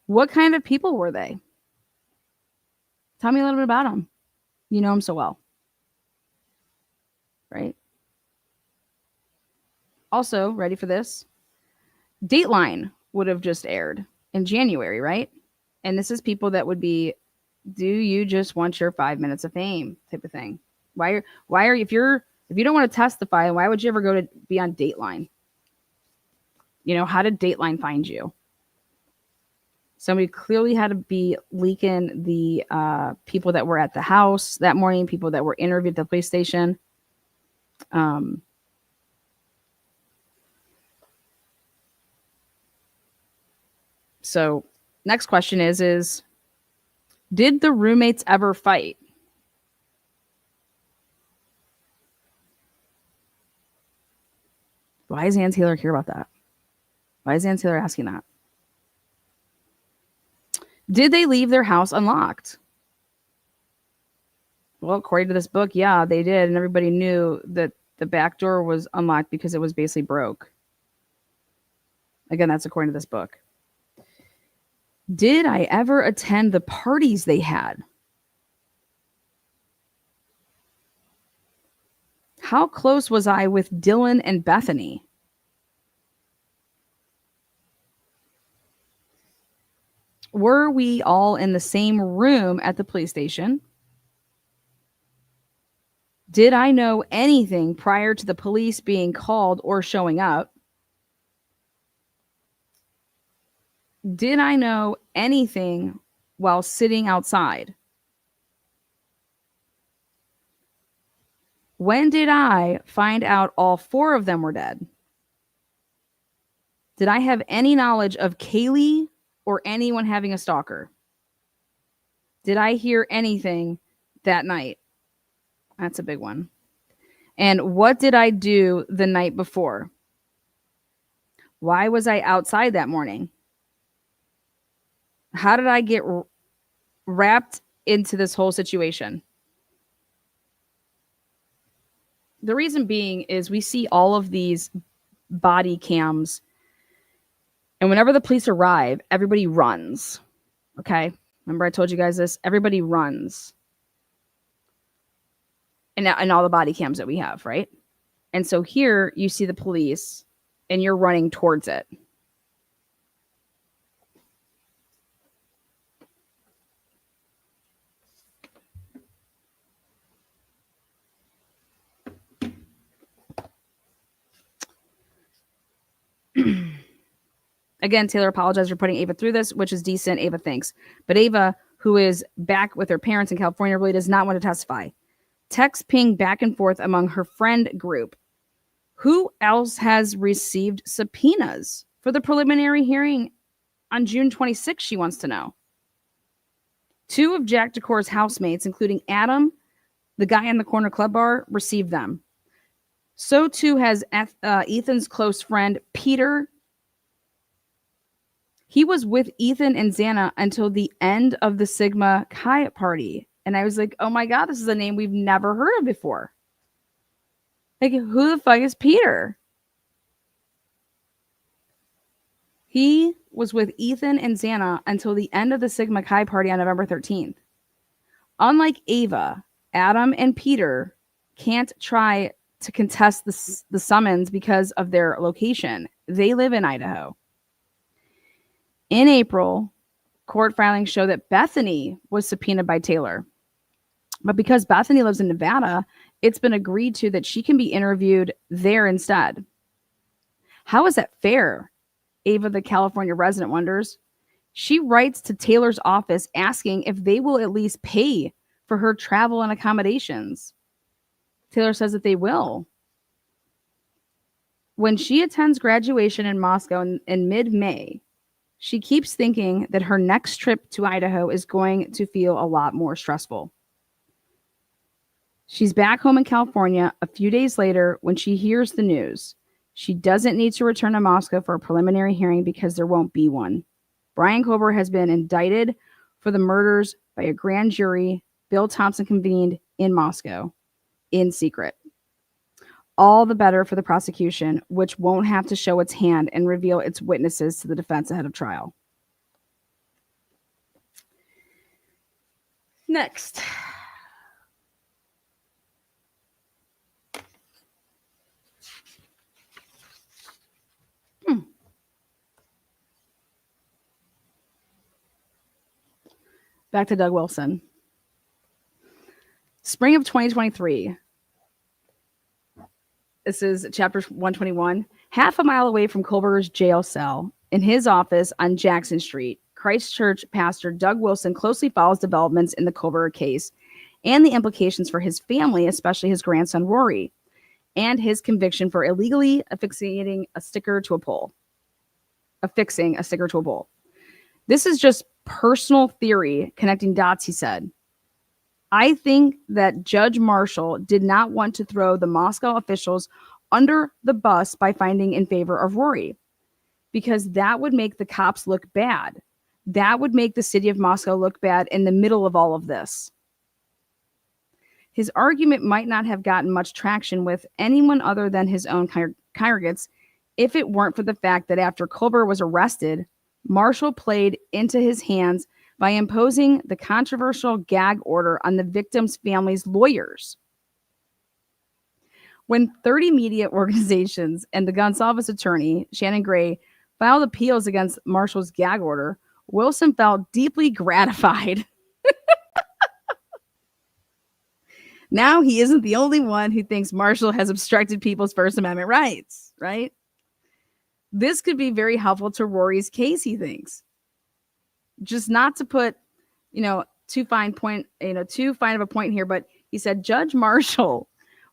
What kind of people were they? Tell me a little bit about them. You know them so well. Right? Also, ready for this? Dateline would have just aired in January, right? And this is people that would be, do you just want your 5 minutes of fame type of thing? Why are if you don't want to testify, why would you ever go to be on Dateline? How did Dateline find you? Somebody clearly had to be leaking the people that were at the house that morning, people that were interviewed at the police station. So next question is did the roommates ever fight? Why is Ann Taylor care about that? Why is Ann Taylor asking that? Did they leave their house unlocked? Well, according to this book, yeah, they did. And everybody knew that the back door was unlocked because it was basically broke. Again, that's according to this book. Did I ever attend the parties they had? How close was I with Dylan and Bethany? Were we all in the same room at the police station? Did I know anything prior to the police being called or showing up? Did I know anything while sitting outside? When did I find out all 4 of them were dead? Did I have any knowledge of Kaylee or anyone having a stalker? Did I hear anything that night? That's a big one. And what did I do the night before? Why was I outside that morning? How did I get wrapped into this whole situation? The reason being is we see all of these body cams, and whenever the police arrive, everybody runs. Okay? Remember I told you guys this? Everybody runs. And all the body cams that we have, right? And so here you see the police and you're running towards it. Again, Taylor apologized for putting Ava through this, which is decent. Ava thinks. But Ava, who is back with her parents in California, really does not want to testify. Texts ping back and forth among her friend group. Who else has received subpoenas for the preliminary hearing on June 26th, she wants to know. 2 of Jack DeCour's housemates, including Adam, the guy in the corner club bar, received them. So too has Ethan's close friend, Peter. He was with Ethan and Xana until the end of the Sigma Chi party. And I was like, oh my God, this is a name we've never heard of before. Like, who the fuck is Peter? He was with Ethan and Xana until the end of the Sigma Chi party on November 13th. Unlike Ava, Adam and Peter can't try to contest the summons because of their location. They live in Idaho. In April, court filings show that Bethany was subpoenaed by Taylor. But because Bethany lives in Nevada, it's been agreed to that she can be interviewed there instead. How is that fair? Ava, the California resident, wonders. She writes to Taylor's office asking if they will at least pay for her travel and accommodations. Taylor says that they will. When she attends graduation in Moscow in mid-May, she keeps thinking that her next trip to Idaho is going to feel a lot more stressful. She's back home in California a few days later when she hears the news. She doesn't need to return to Moscow for a preliminary hearing because there won't be one. Brian Kober has been indicted for the murders by a grand jury Bill Thompson convened in Moscow in secret. All the better for the prosecution, which won't have to show its hand and reveal its witnesses to the defense ahead of trial. Next. Back to Doug Wilson. Spring of 2023. This is chapter 121. Half a mile away from Kober's jail cell, in his office on Jackson Street, Christchurch pastor Doug Wilson closely follows developments in the Kober case and the implications for his family, especially his grandson Rory, and his conviction for illegally affixing a sticker to a pole. This is just personal theory connecting dots, he said. I think that Judge Marshall did not want to throw the Moscow officials under the bus by finding in favor of Rory, because that would make the cops look bad. That would make the city of Moscow look bad in the middle of all of this. His argument might not have gotten much traction with anyone other than his own congregants if it weren't for the fact that after Kober was arrested, Marshall played into his hands by imposing the controversial gag order on the victims' families' lawyers. When 30 media organizations and the Gonsalves attorney, Shannon Gray, filed appeals against Marshall's gag order, Wilson felt deeply gratified. Now he isn't the only one who thinks Marshall has obstructed people's First Amendment rights, right? This could be very helpful to Rory's case, he thinks. Just not to put, too fine of a point here, but he said Judge Marshall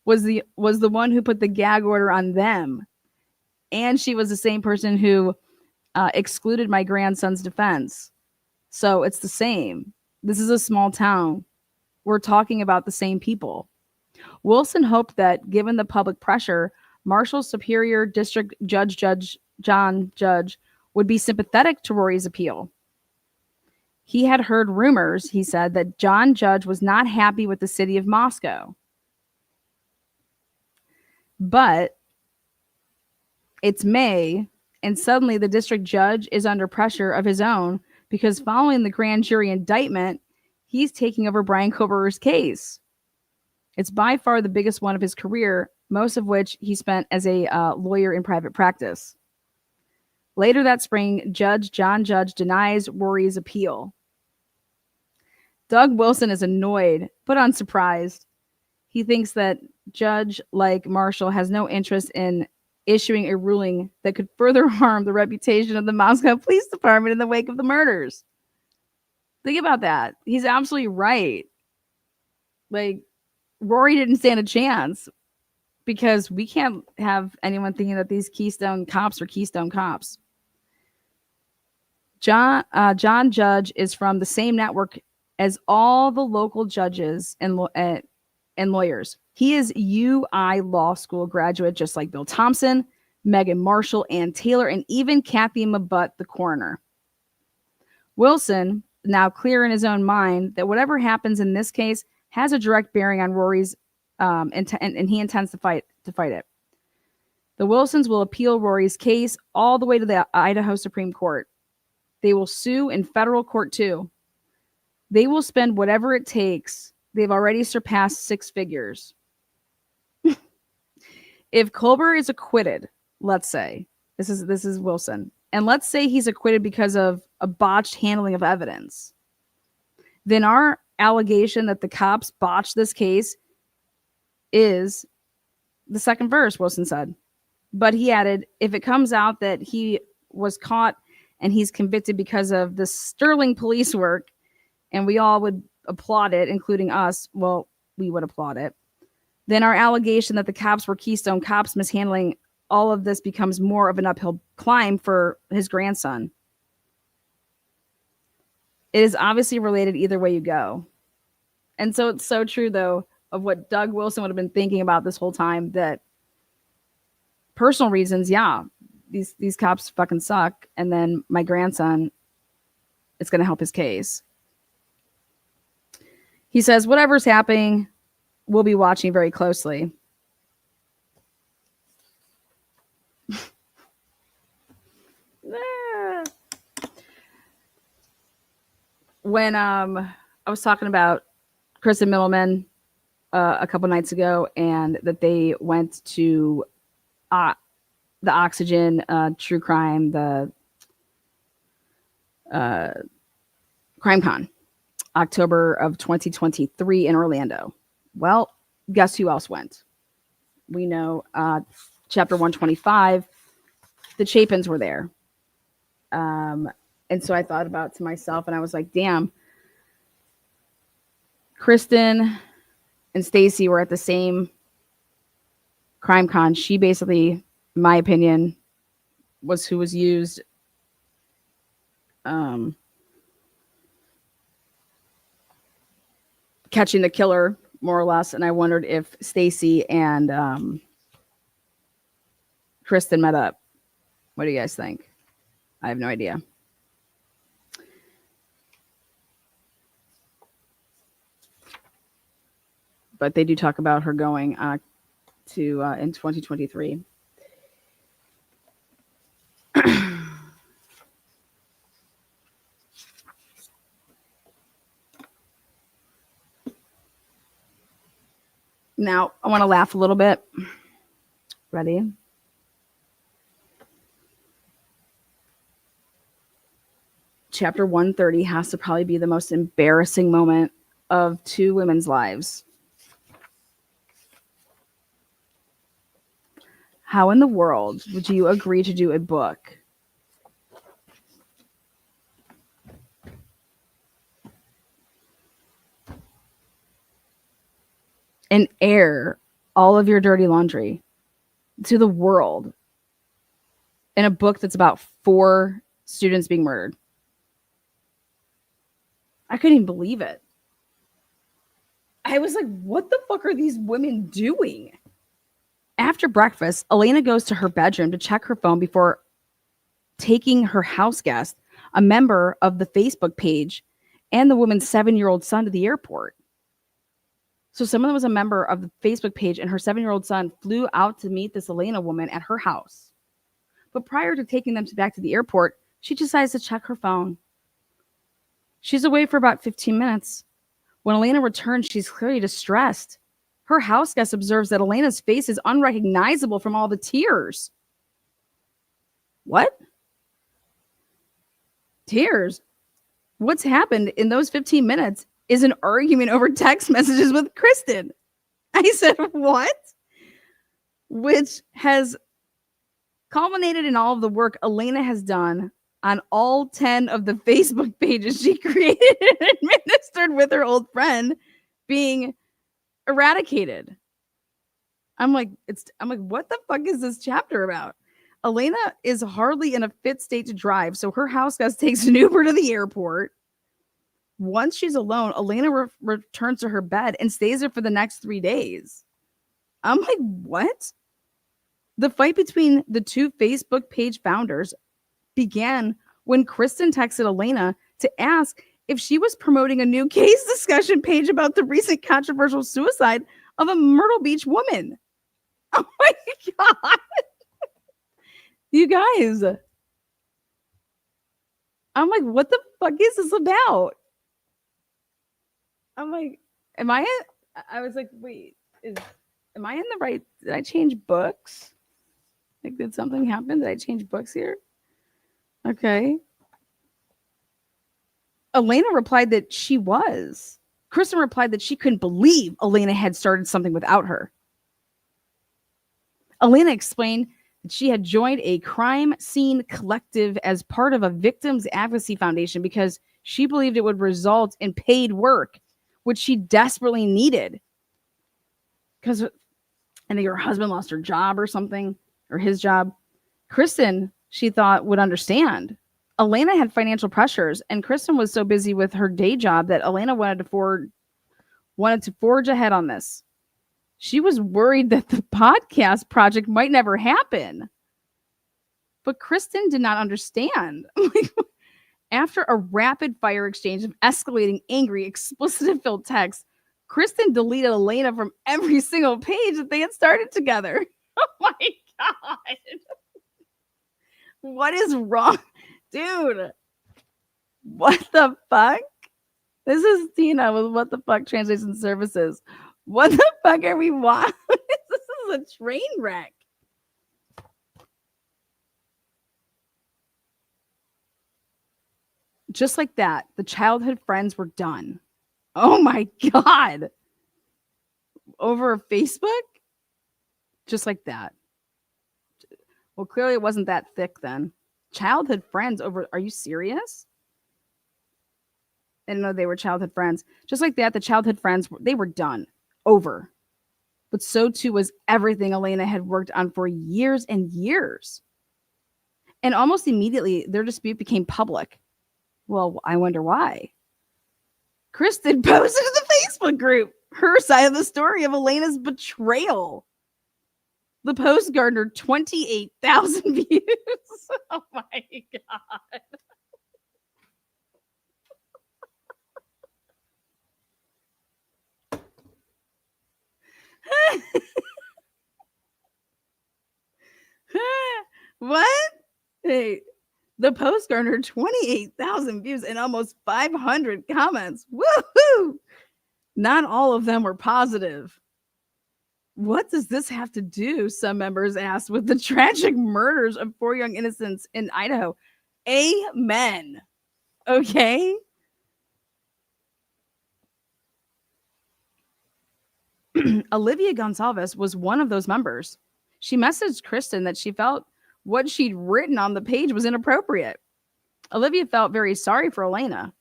was the one who put the gag order on them, and she was the same person who excluded my grandson's defense. So it's the same. This is a small town. We're talking about the same people. Wilson hoped that, given the public pressure, Marshall's Superior District John Judge would be sympathetic to Rory's appeal. He had heard rumors, he said, that John Judge was not happy with the city of Moscow. But it's May, and suddenly the district judge is under pressure of his own because following the grand jury indictment, he's taking over Brian Kober's case. It's by far the biggest one of his career, most of which he spent as a lawyer in private practice. Later that spring, Judge John Judge denies Rory's appeal. Doug Wilson is annoyed, but unsurprised. He thinks that Judge, like Marshall, has no interest in issuing a ruling that could further harm the reputation of the Moscow Police Department in the wake of the murders. Think about that. He's absolutely right. Like, Rory didn't stand a chance because we can't have anyone thinking that these Keystone cops are Keystone cops. John Judge is from the same network as all the local judges and lawyers. He is UI Law School graduate, just like Bill Thompson, Megan Marshall, Ann Taylor, and even Kathy Mabutt, the coroner. Wilson, now clear in his own mind that whatever happens in this case has a direct bearing on Rory's and he intends to fight it. The Wilsons will appeal Rory's case all the way to the Idaho Supreme Court. They will sue in federal court too. They will spend whatever it takes. They've already surpassed 6 figures. If Colbert is acquitted, let's say, this is Wilson, and let's say he's acquitted because of a botched handling of evidence, then our allegation that the cops botched this case is the second verse, Wilson said. But he added, if it comes out that he was caught and he's convicted because of the sterling police work, and we all would applaud it, including us, well, we would applaud it, then our allegation that the cops were Keystone cops mishandling all of this becomes more of an uphill climb for his grandson. It is obviously related either way you go. And so it's so true, though, of what Doug Wilson would have been thinking about this whole time, that personal reasons, yeah, these cops fucking suck. And then my grandson, it's going to help his case. He says, whatever's happening, we'll be watching very closely. When I was talking about Kristen Middleman a couple nights ago, and that they went to the Oxygen True Crime, the CrimeCon, October of 2023 in Orlando. Well, guess who else went? We know Chapter 125, the Chapins were there. And so I thought about it to myself, and I was like, damn, Kristen and Stacy were at the same CrimeCon. She basically, in my opinion, was who was used catching the killer, more or less. And I wondered if Stacy and Kristen met up. What do you guys think? I have no idea. But they do talk about her going to in 2023. Now, I want to laugh a little bit. Ready? Chapter 130 has to probably be the most embarrassing moment of 2 women's lives. How in the world would you agree to do a book and air all of your dirty laundry to the world in a book that's about 4 students being murdered? I couldn't even believe it. I was like, what the fuck are these women doing? After breakfast, Elena goes to her bedroom to check her phone before taking her house guest, a member of the Facebook page, and the woman's 7-year-old son to the airport. So someone that was a member of the Facebook page and her 7-year-old son flew out to meet this Elena woman at her house. But prior to taking them back to the airport, she decides to check her phone. She's away for about 15 minutes. When Elena returns, she's clearly distressed. Her house guest observes that Elena's face is unrecognizable from all the tears. What? Tears? What's happened in those 15 minutes is an argument over text messages with Kristen. I said, what? Which has Culminated in all of the work Elena has done on all 10 of the Facebook pages she created and administered with her old friend being eradicated. I'm like, what the fuck is this chapter about? Elena is hardly in a fit state to drive, so her house guest takes an Uber to the airport. Once she's alone, Elena returns to her bed and stays there for the next 3 days. I'm like, what? The fight between the two Facebook page founders began when Kristen texted Elena to ask if she was promoting a new case discussion page about the recent controversial suicide of a Myrtle Beach woman. Oh my God. You guys. I'm like, what the fuck is this about? I'm like, I was like, wait, am I in the right? Did I change books? Like, did something happen? Did I change books here? Okay. Elena replied that she was. Kristen replied that she couldn't believe Elena had started something without her. Elena explained that she had joined a crime scene collective as part of a victims advocacy foundation because she believed it would result in paid work, which she desperately needed. Because I think her husband lost her job or something, or his job. Kristen, she thought, would understand. Elena had financial pressures, and Kristen was so busy with her day job that Elena wanted to forge ahead on this. She was worried that the podcast project might never happen. But Kristen did not understand. After a rapid fire exchange of escalating, angry, explicit-filled texts, Kristen deleted Elena from every single page that they had started together. Oh my God. What is wrong? Dude. What the fuck? This is Tina with What the Fuck Translation Services. What the fuck are we watching? This is a train wreck. Just like that, the childhood friends were done. Oh my God. Over Facebook? Just like that. Well, clearly it wasn't that thick then. Childhood friends over. Are you serious? I didn't know they were childhood friends. Just like that, the childhood friends, they were done. Over. But so too was everything Elena had worked on for years and years. And almost immediately, their dispute became public. Well, I wonder why. Kristen posted in the Facebook group her side of the story of Elena's betrayal. The post garnered 28,000 views. Oh my God. What? Hey, the post garnered 28,000 views and almost 500 comments. Woohoo! Not all of them were positive. What does this have to do, some members asked, with the tragic murders of 4 young innocents in Idaho? Amen. Okay? Olivia Gonsalves was one of those members. She messaged Kristen that she felt what she'd written on the page was inappropriate. Olivia felt very sorry for Elena.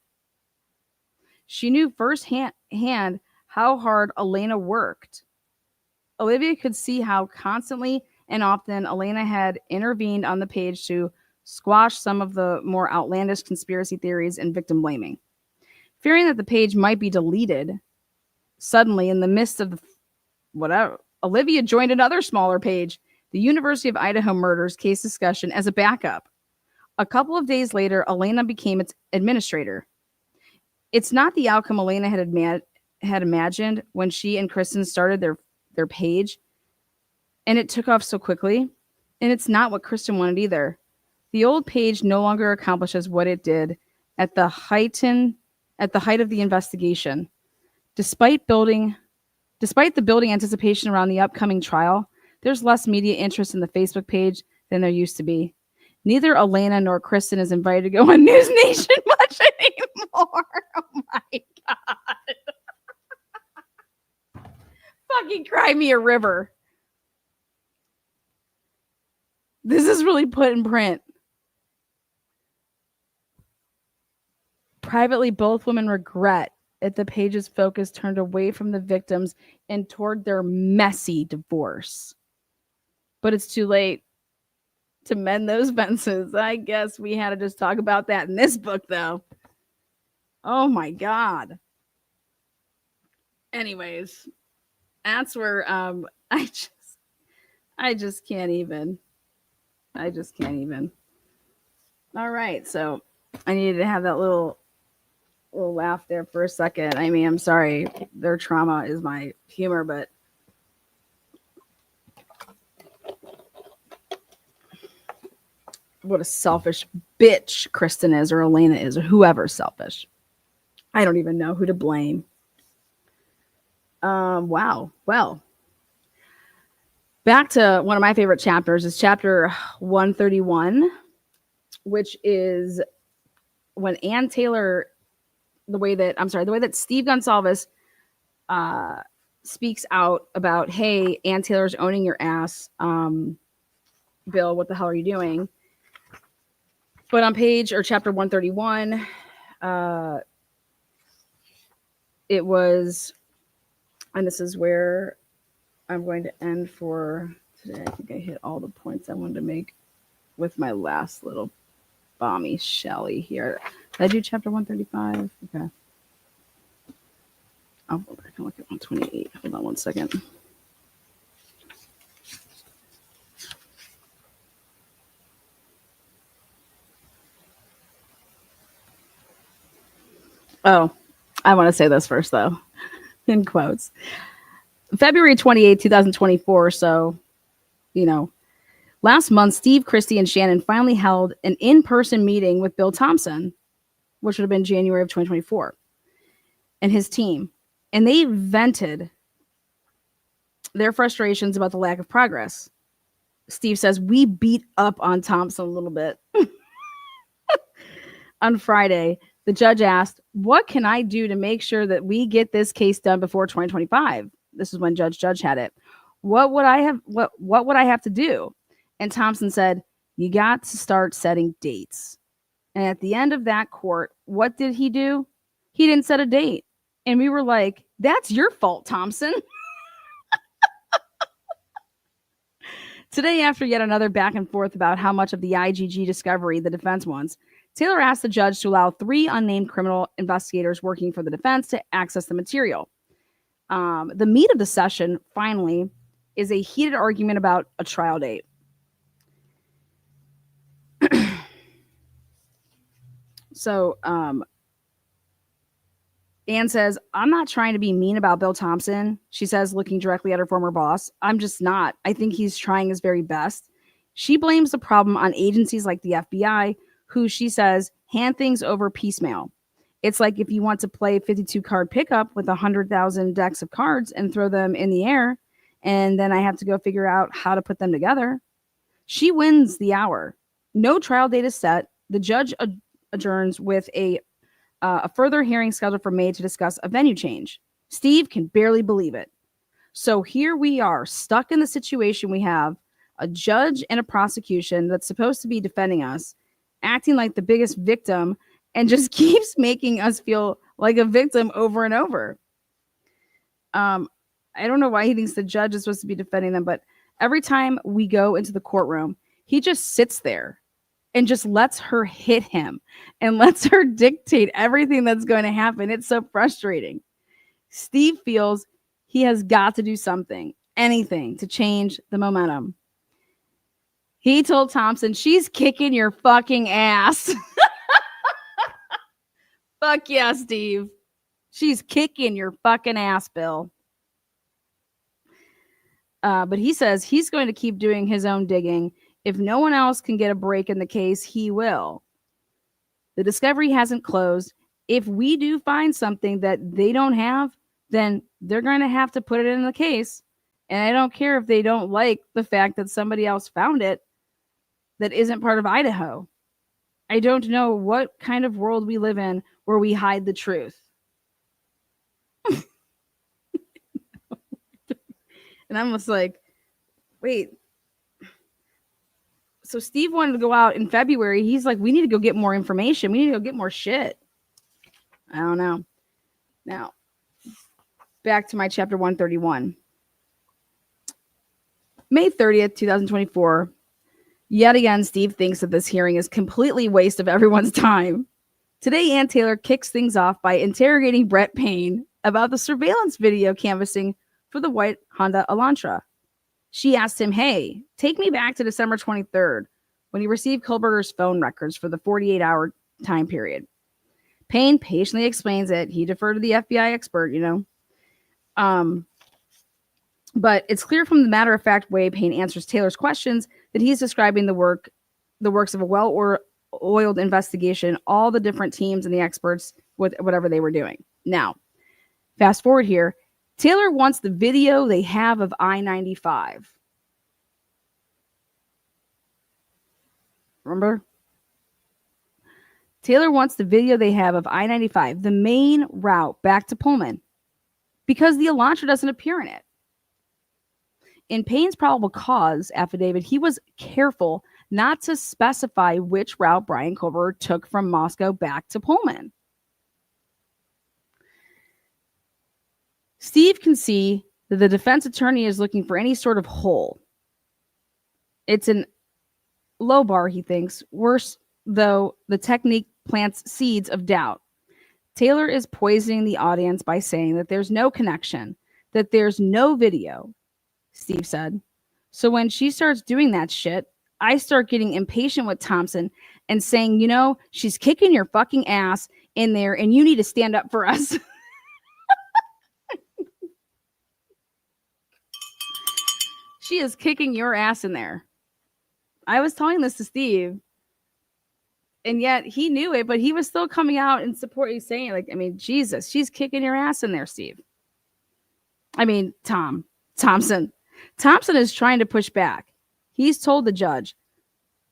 She knew firsthand how hard Elena worked. Olivia could see how constantly and often Elena had intervened on the page to squash some of the more outlandish conspiracy theories and victim blaming. Fearing that the page might be deleted, suddenly in the midst of whatever, Olivia joined another smaller page, the University of Idaho murders case discussion, as a backup. A couple of days later, Elena became its administrator. It's not the outcome Elena had imagined when she and Kristen started their page, and it took off so quickly. And it's not what Kristen wanted either. The old page no longer accomplishes what it did at the height of the investigation. Despite the building anticipation around the upcoming trial, there's less media interest in the Facebook page than there used to be. Neither Elena nor Kristen is invited to go on News Nation much anymore. Oh my God. Fucking cry me a river. This is really put in print. Privately, both women regret that the page's focus turned away from the victims and toward their messy divorce. But it's too late to mend those fences. I guess we had to just talk about that in this book, though. Oh my God. Anyways, that's where I just can't even. I just can't even. All right, so I needed to have that little laugh there for a second. I mean, I'm sorry, their trauma is my humor, but what a selfish bitch Kristen is, or Elena is, or whoever's selfish. I don't even know who to blame. Wow. Well, back to one of my favorite chapters is chapter 131, which is when Ann Taylor, the way that Steve Gonsalves speaks out about, hey, Ann Taylor's owning your ass. Bill, what the hell are you doing? But on chapter 131, it was, and this is where I'm going to end for today. I think I hit all the points I wanted to make with my last little bomby Shelly here. Did I do chapter 135? Okay. I'll go back and look at 128. Hold on one second. Oh, I want to say this first, though, in quotes. February 28, 2024. So, last month, Steve, Christy, and Shannon finally held an in-person meeting with Bill Thompson, which would have been January of 2024, and his team. And they vented their frustrations about the lack of progress. Steve says, we beat up on Thompson a little bit. On Friday, the judge asked, what can I do to make sure that we get this case done before 2025? This is when Judge had it. What would I have to do? And Thompson said, you got to start setting dates. And at the end of that court, what did he do? He didn't set a date. And we were like, that's your fault, Thompson. Today, after yet another back and forth about how much of the IGG discovery the defense wants, Taylor asked the judge to allow 3 unnamed criminal investigators working for the defense to access the material. The meat of the session, finally, is a heated argument about a trial date. So, Anne says, I'm not trying to be mean about Bill Thompson, she says, looking directly at her former boss. I'm just not. I think he's trying his very best. She blames the problem on agencies like the FBI, who she says hand things over piecemeal. It's like if you want to play 52 card pickup with 100,000 decks of cards and throw them in the air, and then I have to go figure out how to put them together. She wins the hour. No trial date is set. The judge adjourns with a further hearing scheduled for May to discuss a venue change. Steve can barely believe it. So here we are, stuck in the situation we have a judge and a prosecution that's supposed to be defending us, acting like the biggest victim, and just keeps making us feel like a victim over and over. I don't know why he thinks the judge is supposed to be defending them, but every time we go into the courtroom, he just sits there and just lets her hit him and lets her dictate everything that's going to happen. It's so frustrating. Steve feels he has got to do something, anything, to change the momentum. He told Thompson, she's kicking your fucking ass. Fuck yeah, Steve. She's kicking your fucking ass, Bill. But he says he's going to keep doing his own digging. If no one else can get a break in the case, he will. The discovery hasn't closed. If we do find something that they don't have, then they're going to have to put it in the case. And I don't care if they don't like the fact that somebody else found it that isn't part of Idaho. I don't know what kind of world we live in where we hide the truth. And I'm just like, wait. So Steve wanted to go out in February. He's like, we need to go get more information. We need to go get more shit. I don't know. Now, back to my chapter 131. May 30th, 2024. Yet again, Steve thinks that this hearing is completely waste of everyone's time. Today, Ann Taylor kicks things off by interrogating Brett Payne about the surveillance video canvassing for the white Honda Elantra. She asked him, hey, take me back to December 23rd, when he received Kohlberger's phone records for the 48-hour time period. Payne patiently explains it. He deferred to the FBI expert, But it's clear from the matter-of-fact way Payne answers Taylor's questions that he's describing the works of a well-oiled investigation, all the different teams and the experts with whatever they were doing. Now, fast forward here. Taylor wants the video they have of I-95. Remember? Taylor wants the video they have of I-95, the main route back to Pullman, because the Elantra doesn't appear in it. In Payne's probable cause affidavit, he was careful not to specify which route Brian Kohlberger took from Moscow back to Pullman. Steve can see that the defense attorney is looking for any sort of hole. It's an low bar, he thinks. Worse, though, the technique plants seeds of doubt. Taylor is poisoning the audience by saying that there's no connection, that there's no video, Steve said. So when she starts doing that shit, I start getting impatient with Thompson and saying, she's kicking your fucking ass in there and you need to stand up for us. She is kicking your ass in there. I was telling this to Steve, and yet he knew it, but he was still coming out and supporting, saying, Jesus, she's kicking your ass in there, Steve. Thompson. Thompson is trying to push back. He's told the judge,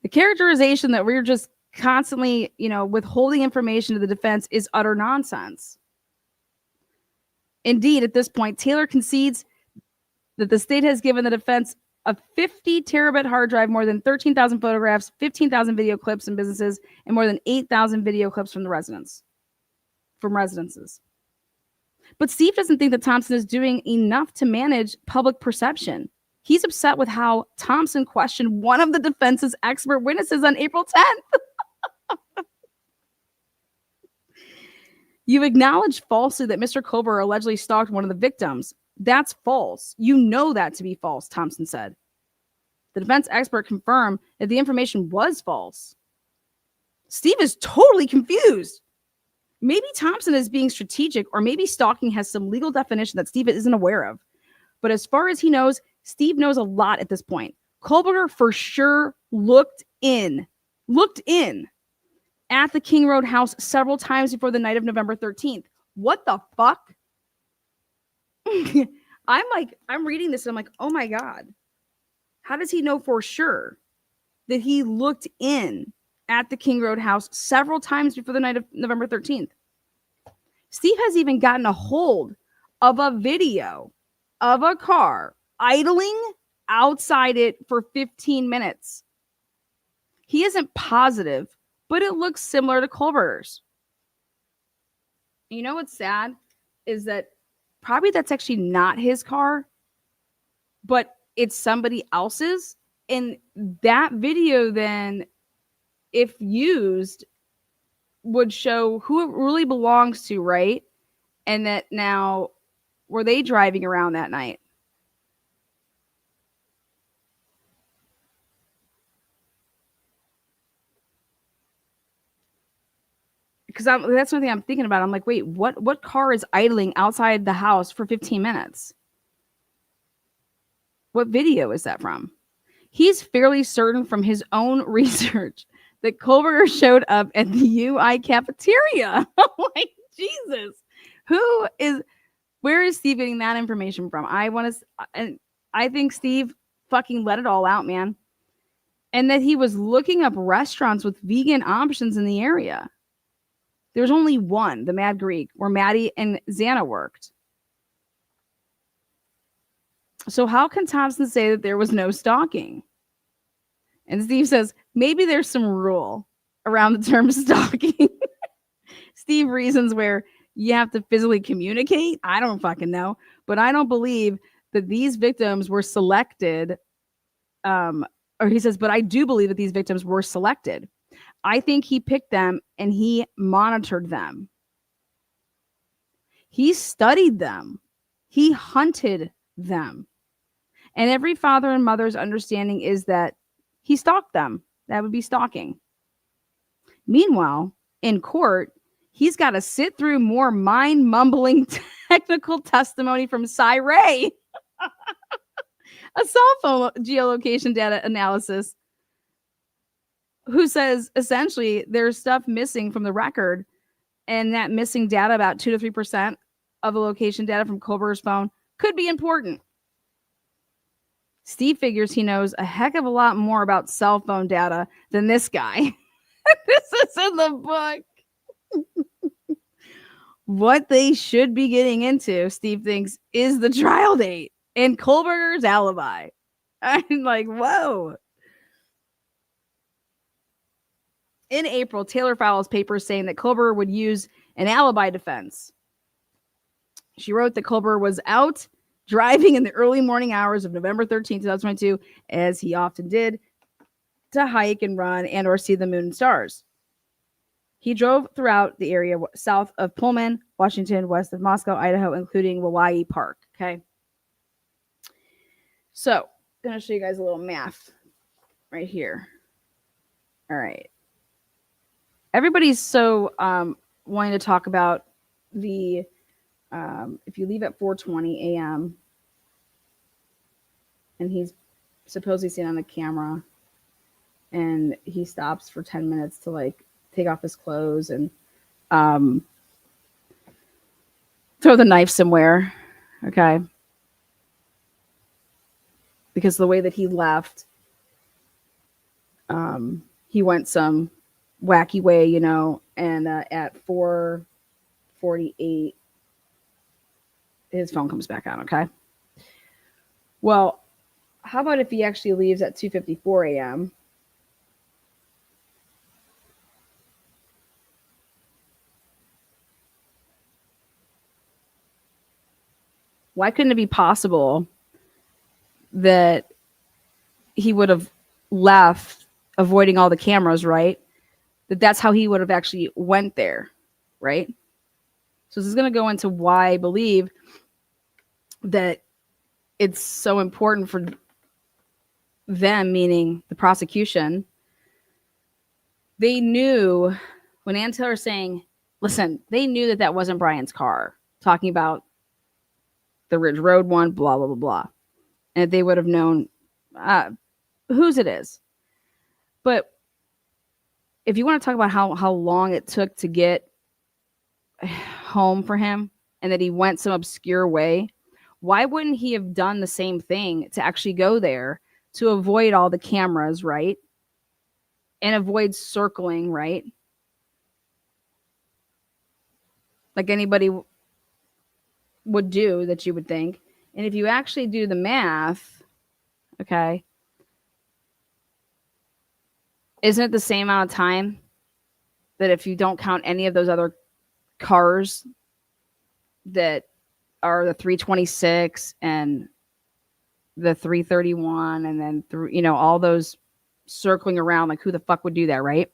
the characterization that we're just constantly, withholding information to the defense is utter nonsense. Indeed, at this point, Taylor concedes that the state has given the defense a 50 terabyte hard drive, more than 13,000 photographs, 15,000 video clips and businesses, and more than 8,000 video clips from residences. But Steve doesn't think that Thompson is doing enough to manage public perception. He's upset with how Thompson questioned one of the defense's expert witnesses on April 10th. You've acknowledged falsely that Mr. Kohlberger allegedly stalked one of the victims. That's false. You know that to be false, Thompson said. The defense expert confirmed that the information was false. Steve is totally confused. Maybe Thompson is being strategic, or maybe stalking has some legal definition that Steve isn't aware of. But as far as he knows, Steve knows a lot at this point. Kohlberger for sure looked in at the King Road house several times before the night of November 13th. What the fuck? I'm reading this and I'm like, oh my God. How does he know for sure that he looked in at the King Road house several times before the night of November 13th? Steve has even gotten a hold of a video of a car idling outside it for 15 minutes. He isn't positive, but it looks similar to Kohlberger's. You know what's sad is that probably that's actually not his car, but it's somebody else's. And that video then, if used, would show who it really belongs to, right? And that now, were they driving around that night? Because that's one thing I'm thinking about. I'm like, wait, what car is idling outside the house for 15 minutes? What video is that from? He's fairly certain from his own research that Kohlberger showed up at the UI cafeteria. Oh my Jesus. Where is Steve getting that information from? I think Steve fucking let it all out, man. And that he was looking up restaurants with vegan options in the area. There's only one, the Mad Greek, where Maddie and Xana worked. So how can Thompson say that there was no stalking? And Steve says, maybe there's some rule around the term stalking. Steve reasons where you have to physically communicate. I don't fucking know. But I don't believe that these victims were selected. Or he says, but I do believe that these victims were selected. I think he picked them and he monitored them. He studied them. He hunted them. And every father and mother's understanding is that he stalked them. That would be stalking. Meanwhile, in court, he's got to sit through more mind-mumbling technical testimony from Cy Ray, a cell phone geolocation data analysis, who says essentially there's stuff missing from the record, and that missing data, about 2 to 3% of the location data from Kohlberger's phone, could be important. Steve figures he knows a heck of a lot more about cell phone data than this guy. This is in the book. What they should be getting into, Steve thinks, is the trial date and Kohlberger's alibi. I'm like, whoa. In April, Taylor files papers saying that Kohlberger would use an alibi defense. She wrote that Kohlberger was out driving in the early morning hours of November 13, 2022, as he often did, to hike and run and or see the moon and stars. He drove throughout the area south of Pullman, Washington, west of Moscow, Idaho, including Hawaii Park. Okay. So I'm going to show you guys a little math right here. All right. Everybody's so wanting to talk about the if you leave at 4:20 a.m. and he's supposedly seen on the camera and he stops for 10 minutes to like take off his clothes and throw the knife somewhere, okay? Because the way that he left, he went some wacky way, you know, and at 4:48, his phone comes back on, okay? Well, how about if he actually leaves at 2:54 a.m.? Why couldn't it be possible that he would have left avoiding all the cameras, right? That's how he would have actually went there, right? So this is going to go into why I believe that it's so important for them, meaning the prosecution. They knew when Ann Taylor saying, listen, they knew that that wasn't Brian's car, talking about the Ridge Road one, blah, blah, blah, blah. And they would have known whose it is. But if you want to talk about how long it took to get home for him and that he went some obscure way, why wouldn't he have done the same thing to actually go there to avoid all the cameras, right? And avoid circling, right? Like anybody would do that, you would think. And if you actually do the math, okay, isn't it the same amount of time that if you don't count any of those other cars that are the 326 and the 331 and then through, you know, all those circling around, like who the fuck would do that, right?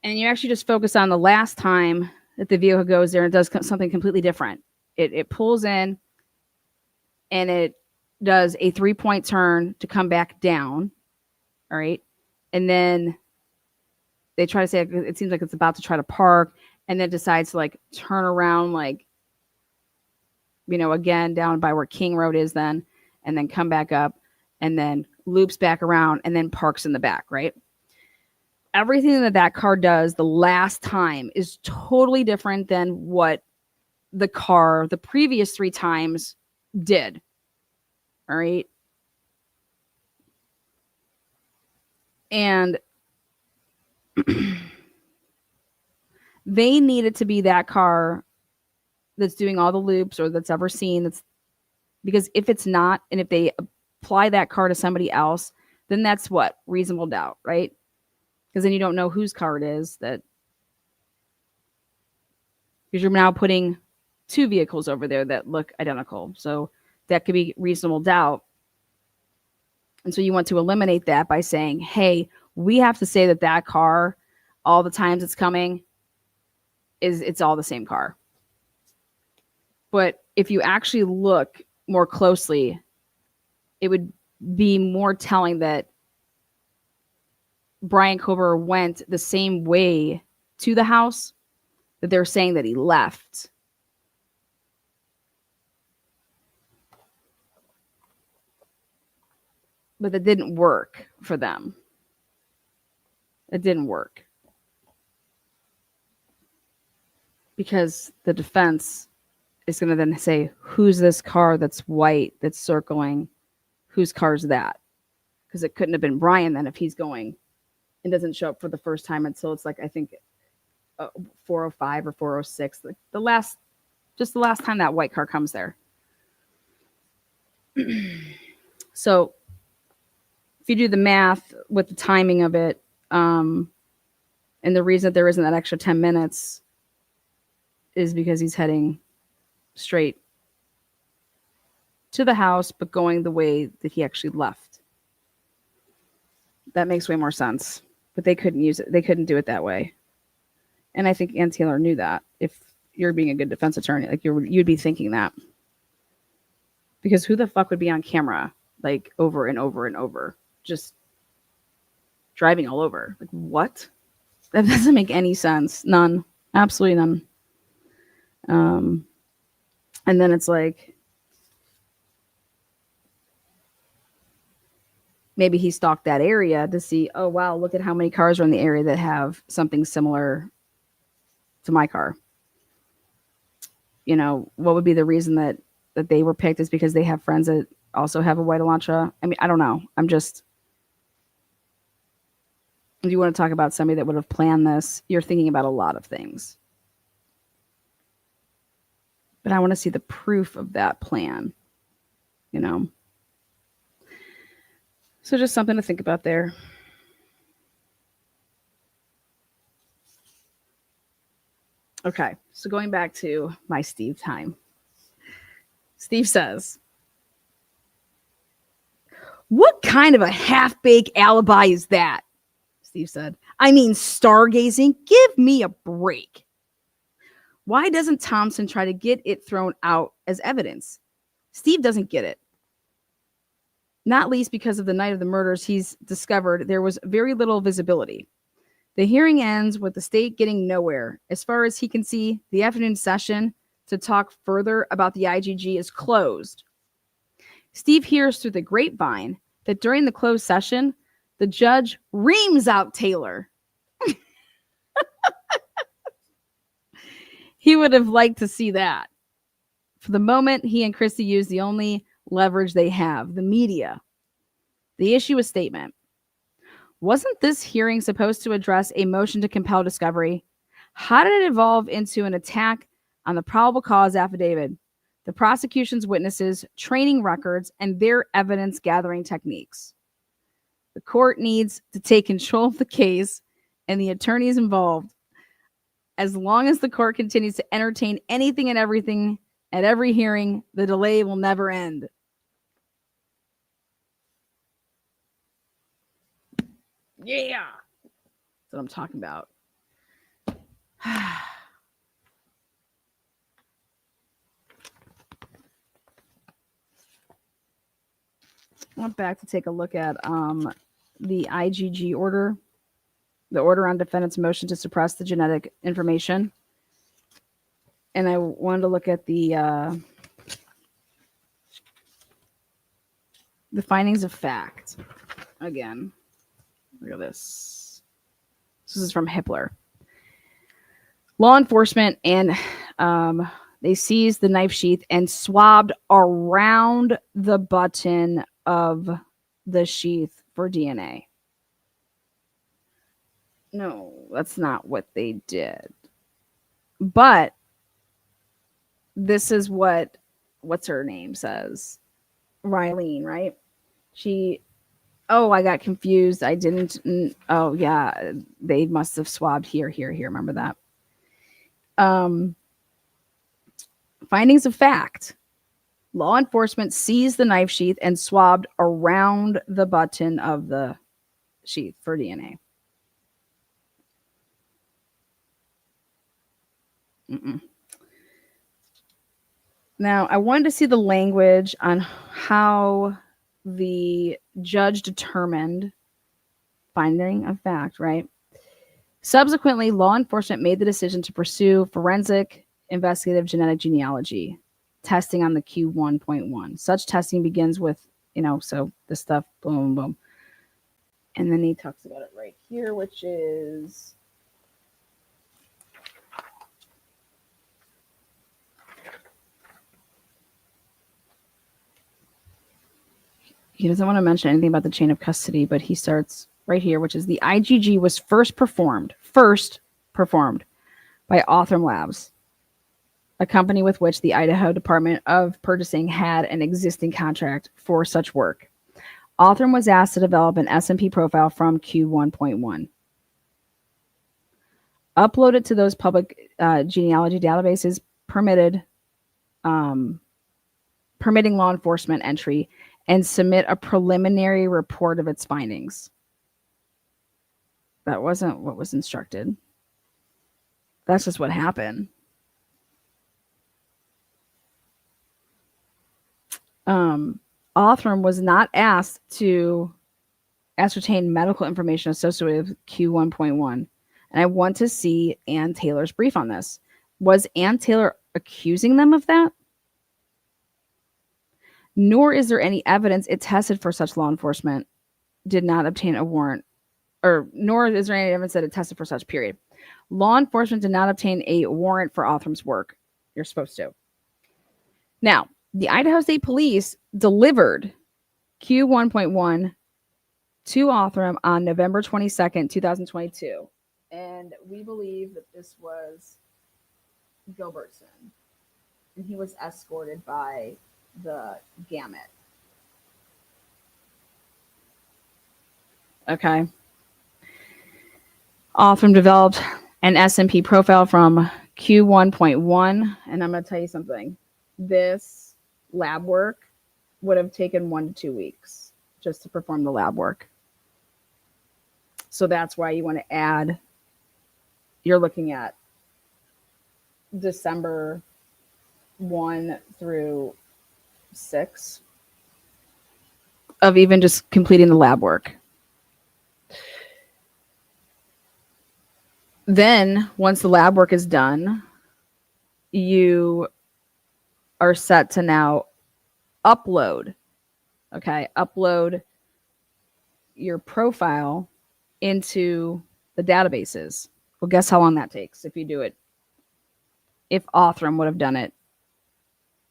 And you actually just focus on the last time that the vehicle goes there and does something completely different. It pulls in and it does a 3-point turn to come back down. All right. And then they try to say, it seems like it's about to try to park, and then decides to like turn around, like, you know, again, down by where King Road is then, and then come back up and then loops back around and then parks in the back, right? Everything that that car does the last time is totally different than what the car the previous 3 times did. All right. And they needed to be that car that's doing all the loops or that's ever seen. That's because if it's not, and if they apply that car to somebody else, then that's what? Reasonable doubt, right? Because then you don't know whose car it is, that because you're now putting two vehicles over there that look identical. So that could be reasonable doubt. And so you want to eliminate that by saying, hey, we have to say that that car, all the times it's coming, it's all the same car. But if you actually look more closely, it would be more telling that Brian Kober went the same way to the house that they're saying that he left. But that didn't work for them. It didn't work. Because the defense is going to then say, who's this car that's white, that's circling? Whose car's that? Because it couldn't have been Brian then if he's going and doesn't show up for the first time until it's like, I think, 405 or 406. The last time that white car comes there. So if you do the math with the timing of it, and the reason that there isn't that extra 10 minutes is because he's heading straight to the house, but going the way that he actually left. That makes way more sense. But they couldn't use it. They couldn't do it that way. And I think Ann Taylor knew that. If you're being a good defense attorney, like you'd be thinking that. Because who the fuck would be on camera like over and over and over, just driving all over? Like what? That doesn't make any sense. None. Absolutely none. And then it's like maybe he stalked that area to see, oh wow, look at how many cars are in the area that have something similar to my car. You know, what would be the reason that they were picked is because they have friends that also have a white Elantra? I mean, I don't know. I'm just, if you want to talk about somebody that would have planned this, you're thinking about a lot of things. But I want to see the proof of that plan, you know? So just something to think about there. Okay, so going back to my Steve time. Steve says, what kind of a half-baked alibi is that? Steve said, I mean, stargazing? Give me a break. Why doesn't Thompson try to get it thrown out as evidence? Steve doesn't get it. Not least because of the night of the murders, he's discovered there was very little visibility. The hearing ends with the state getting nowhere. As far as he can see, the afternoon session to talk further about the IGG is closed. Steve hears through the grapevine that during the closed session, the judge reams out Taylor. He would have liked to see that. For the moment, he and Christie use the only leverage they have, the media. They issue a statement. Wasn't this hearing supposed to address a motion to compel discovery? How did it evolve into an attack on the probable cause affidavit, the prosecution's witnesses, training records, and their evidence gathering techniques? The court needs to take control of the case and the attorneys involved. As long as the court continues to entertain anything and everything at every hearing, the delay will never end. Yeah. That's what I'm talking about. I went back to take a look at the IGG order, the order on defendant's motion to suppress the genetic information. And I wanted to look at the findings of fact again. Look at this. This is from Hippler. Law enforcement and they seized the knife sheath and swabbed around the button of the sheath for DNA. No, that's not what they did. But this is what's her name says. Rylene, right? She Oh, I got confused. I didn't. Oh, yeah. They must have swabbed here. Remember that? Findings of fact. Law enforcement seized the knife sheath and swabbed around the button of the sheath for DNA. Mm-mm. Now, I wanted to see the language on how the judge determined finding of fact, right? Subsequently, law enforcement made the decision to pursue forensic investigative genetic genealogy testing on the Q1.1. Such testing begins with, so this stuff, boom, boom. And then he talks about it right here, which is he doesn't want to mention anything about the chain of custody, but he starts right here, which is the IgG was first performed by Othram Labs, a company with which the Idaho Department of Purchasing had an existing contract for such work. Othram was asked to develop an S&P profile from Q1.1. Upload it to those public genealogy databases permitting law enforcement entry and submit a preliminary report of its findings. That wasn't what was instructed. That's just what happened. Othram was not asked to ascertain medical information associated with Q1.1. And I want to see Ann Taylor's brief on this. Was Ann Taylor accusing them of that? Nor is there any evidence it tested for such. Law enforcement did not obtain a warrant, nor is there any evidence that it tested for such, period. Law enforcement did not obtain a warrant for Othram's work. You're supposed to. Now, the Idaho State Police delivered Q1.1 to Othram on November 22nd, 2022. And we believe that this was Gilbertson. And he was escorted by the Gamut. Okay. Othram developed an S&P profile from Q1.1. And I'm going to tell you something. This lab work would have taken 1 to 2 weeks just to perform the lab work. So that's why you want to add, you're looking at December 1 through 6 of even just completing the lab work. Then once the lab work is done, you are set to now upload your profile into the databases. Well, guess how long that takes if you do it. If Othram would have done it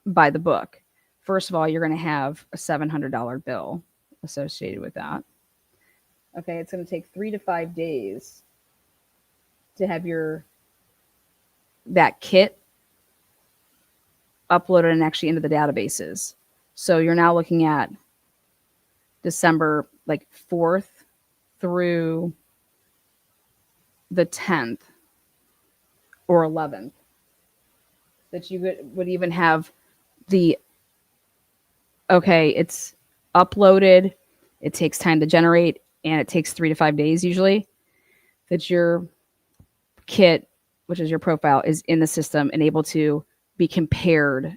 by the book. First of all, you're going to have a $700 bill associated with that. Okay, it's going to take 3 to 5 days to have that kit uploaded and actually into the databases. So you're now looking at December 4th through the 10th or 11th that you would even have it's uploaded, it takes time to generate, and it takes 3 to 5 days usually that your kit, which is your profile, is in the system and able to be compared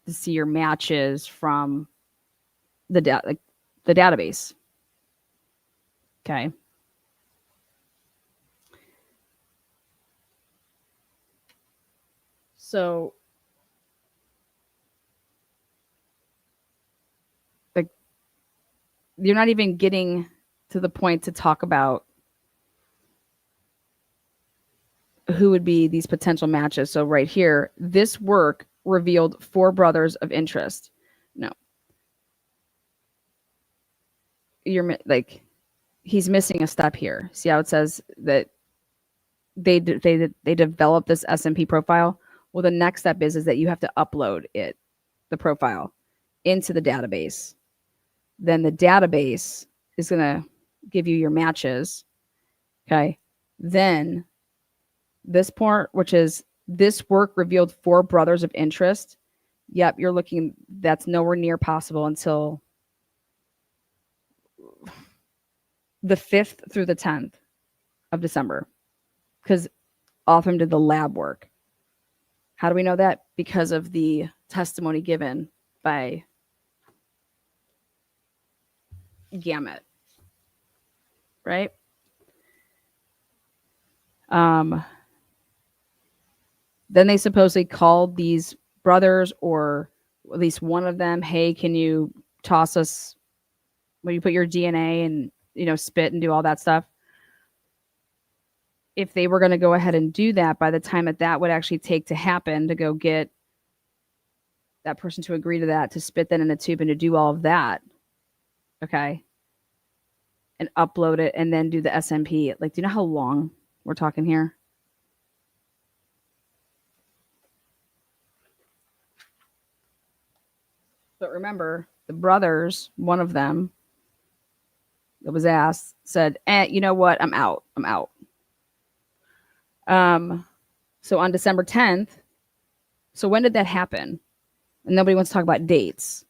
to see your matches from the database. Okay. So you're not even getting to the point to talk about who would be these potential matches. So right here, this work revealed 4 brothers of interest. No. You're he's missing a step here. See how it says that they developed this S&P profile? Well, the next step is that you have to upload the profile into the database. Then the database is going to give you your matches. Okay. Then this part, which is this work revealed 4 brothers of interest. Yep, you're looking, that's nowhere near possible until the 5th through the 10th of December, because Othram did the lab work. How do we know that? Because of the testimony given by Gamut, right? Then they supposedly called these brothers, or at least one of them, hey, can you toss us when you put your DNA and, spit and do all that stuff? If they were going to go ahead and do that, by the time that would actually take to happen, to go get that person to agree to that, to spit that in a tube and to do all of that, okay, and upload it and then do the SMP. Like, do you know how long we're talking here? But remember, the brothers, one of them that was asked, said, you know what? I'm out. So on December 10th, so when did that happen? And nobody wants to talk about dates.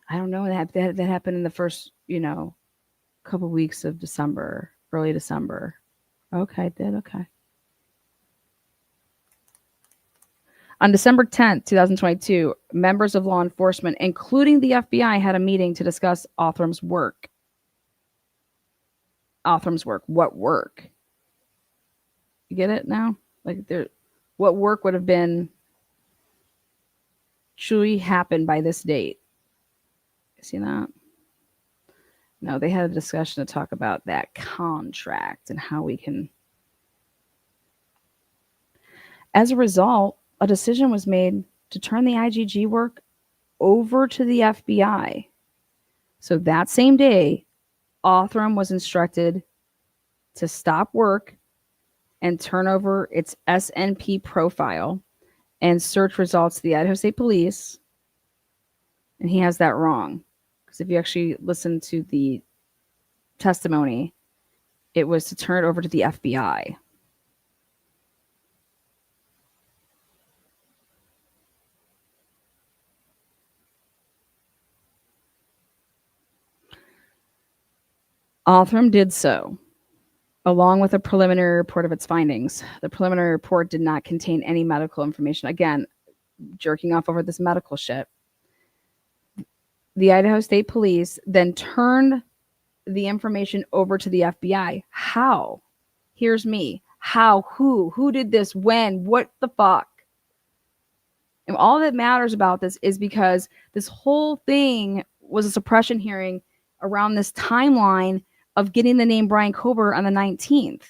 I don't know. That happened in the first, couple weeks of December, early December. Okay, it did. Okay. On December 10th, 2022, members of law enforcement, including the FBI, had a meeting to discuss Othram's work. What work? You get it now? Like, what work would have been truly happened by this date? See that? No, they had a discussion to talk about that contract and how we can. As a result, a decision was made to turn the IGG work over to the FBI. So that same day, Othram was instructed to stop work and turn over its SNP profile and search results to the Idaho State Police. And he has that wrong. Because if you actually listen to the testimony, it was to turn it over to the FBI. Othram did so, along with a preliminary report of its findings. The preliminary report did not contain any medical information. Again, jerking off over this medical shit. The Idaho State Police then turned the information over to the FBI. How? Here's me. How? Who did this? When? What the fuck? And all that matters about this is because this whole thing was a suppression hearing around this timeline of getting the name Brian Kober on the 19th.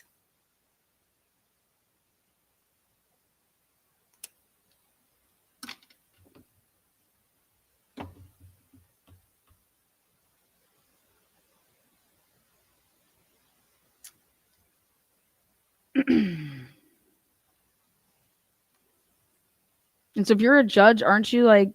And so if you're a judge, aren't you like,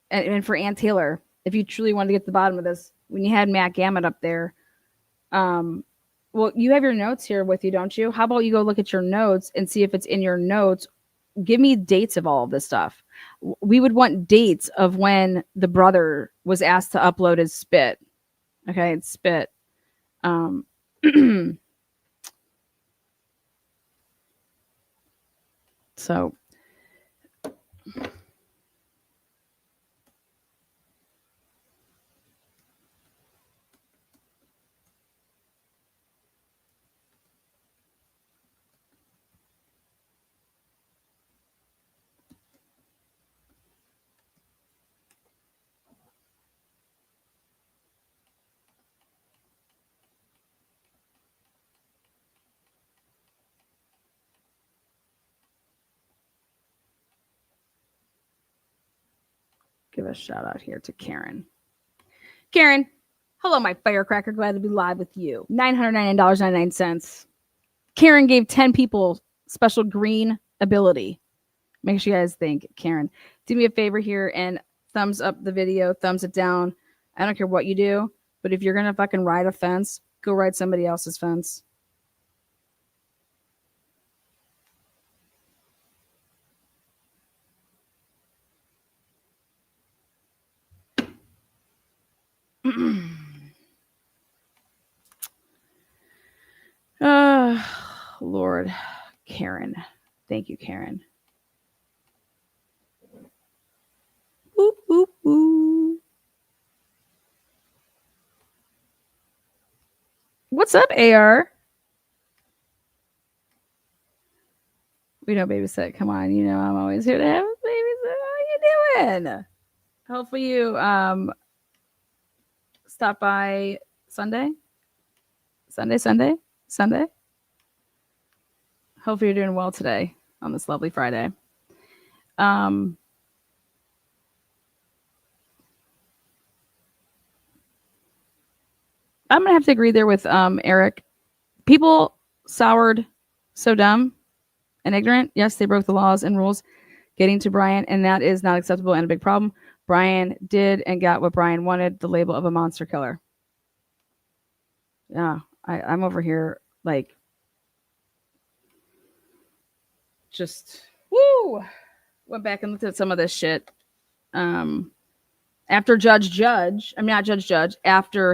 and for Ann Taylor, if you truly wanted to get to the bottom of this, when you had Matt Gammett up there, well, you have your notes here with you, don't you? How about you go look at your notes and see if it's in your notes? Give me dates of all of this stuff. We would want dates of when the brother was asked to upload his spit. Okay, it's spit. So give a shout out here to Karen. Karen, hello, my firecracker. Glad to be live with you. $999.99. Karen gave 10 people special green ability. Make sure you guys think, Karen. Do me a favor here and thumbs up the video, thumbs it down. I don't care what you do, but if you're gonna fucking ride a fence, go ride somebody else's fence. Lord, Karen. Thank you, Karen. Ooh, ooh, ooh. What's up, AR? We don't babysit. Come on, you know I'm always here to have a babysit. How you doing? Hopefully you stop by Sunday. Sunday. Hopefully you're doing well today on this lovely Friday. I'm gonna have to agree there with Eric. People soured so dumb and ignorant. Yes, they broke the laws and rules getting to Brian, and that is not acceptable and a big problem. Brian did and got what Brian wanted, the label of a monster killer. Yeah, I'm over here like just woo. Went back and looked at some of this shit. After after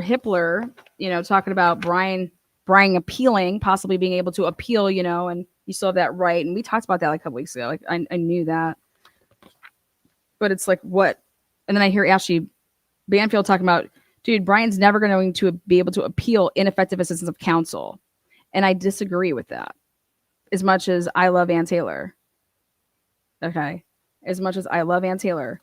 Hippler, talking about Brian appealing, possibly being able to appeal, and you still have that right. And we talked about that like a couple weeks ago. Like I knew that. But it's like what? And then I hear Ashley Banfield talking about, dude, Brian's never going to be able to appeal ineffective assistance of counsel. And I disagree with that. As much as I love Ann Taylor. Okay. As much as I love Ann Taylor.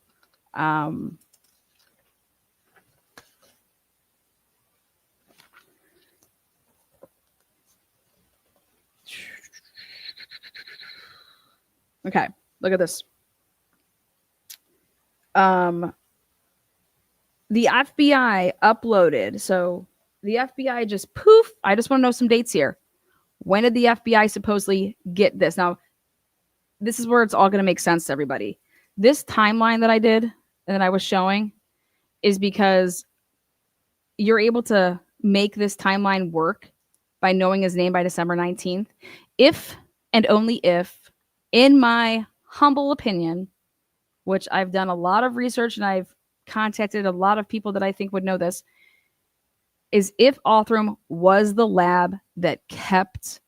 Okay, look at this. The FBI uploaded. So the FBI just poof. I just want to know some dates here. When did the FBI supposedly get this? Now, this is where it's all going to make sense to everybody. This timeline that I did and that I was showing is because you're able to make this timeline work by knowing his name by December 19th. If and only if, in my humble opinion, which I've done a lot of research and I've contacted a lot of people that I think would know this, is if Othram was the lab that kept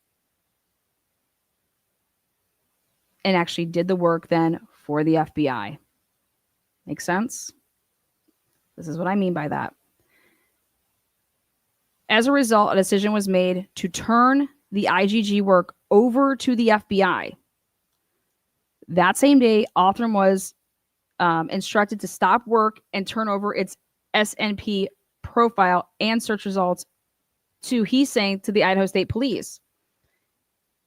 and actually did the work then for the FBI. Make sense? This is what I mean by that. As a result, a decision was made to turn the IGG work over to the FBI. That same day, Othram was instructed to stop work and turn over its SNP profile and search results to the Idaho State Police.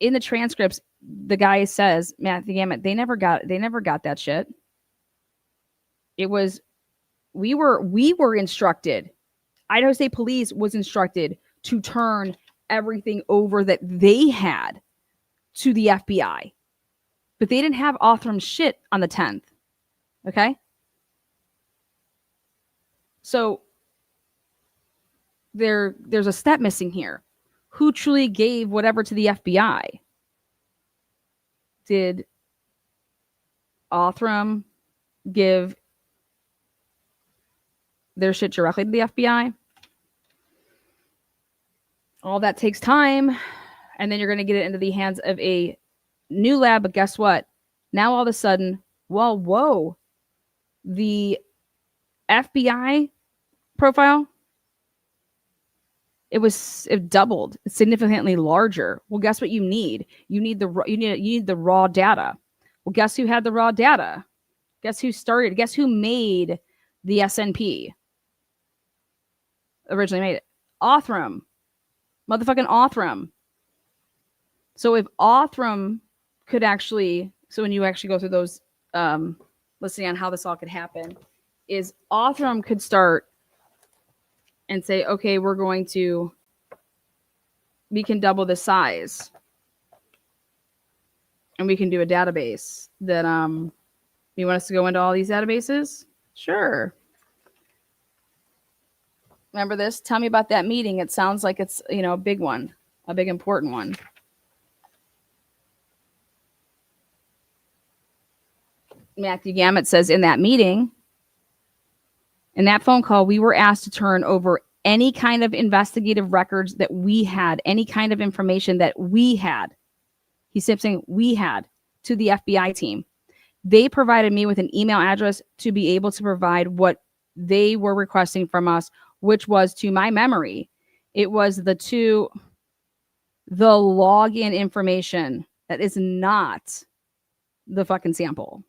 In the transcripts, the guy says, Matthew Gammett, they never got that shit. It was we were instructed. Idaho State Police was instructed to turn everything over that they had to the FBI. But they didn't have Othram's shit on the 10th. Okay? So there's a step missing here. Who truly gave whatever to the FBI? Did Othram give their shit directly to the FBI? All that takes time, and then you're going to get it into the hands of a new lab. But guess what? Now all of a sudden, whoa, the FBI profile, it doubled. It's significantly larger. Well, guess what you need? You need the raw data. Well, guess who had the raw data? Guess who made the SNP? Originally made it. Othram. Motherfucking Othram. So if Othram could actually, so when you actually go through those, listening on how this all could happen, is Othram could start and say, okay, we can double the size. And we can do a database that, you want us to go into all these databases? Sure. Remember this? Tell me about that meeting. It sounds like it's, a big one, a big important one. Matthew Gamet says, in that meeting, in that phone call, we were asked to turn over any kind of investigative records that we had, any kind of information that we had. He's saying we had to the FBI team. They provided me with an email address to be able to provide what they were requesting from us, which was, to my memory, it was the login information that is not the fucking sample,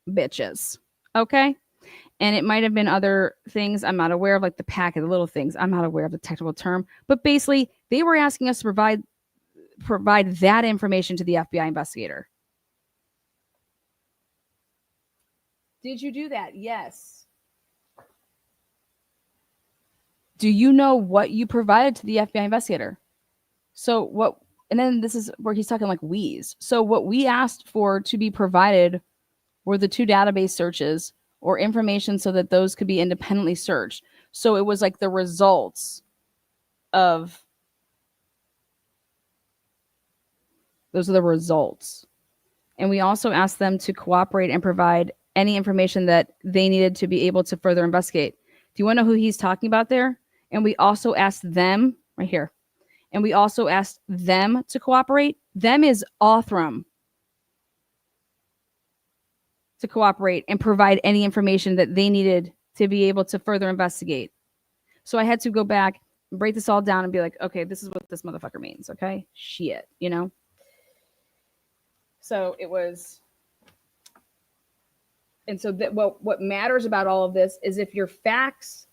bitches. Okay? And it might have been other things I'm not aware of, like the packet, the little things. I'm not aware of the technical term. But basically, they were asking us to provide that information to the FBI investigator. Did you do that? Yes. Do you know what you provided to the FBI investigator? So what, and then this is where he's talking like wheeze. So what we asked for to be provided were the 2 database searches or information so that those could be independently searched. So it was like the results of, those are the results. And we also asked them to cooperate and provide any information that they needed to be able to further investigate. Do you want to know who he's talking about there? And we also asked them, right here, and we also asked them to cooperate. Them is Othram. To cooperate and provide any information that they needed to be able to further investigate. So I had to go back and break this all down and be like, okay, this is what this motherfucker means. Okay. Shit, So it was, and so that what matters about all of this is if your facts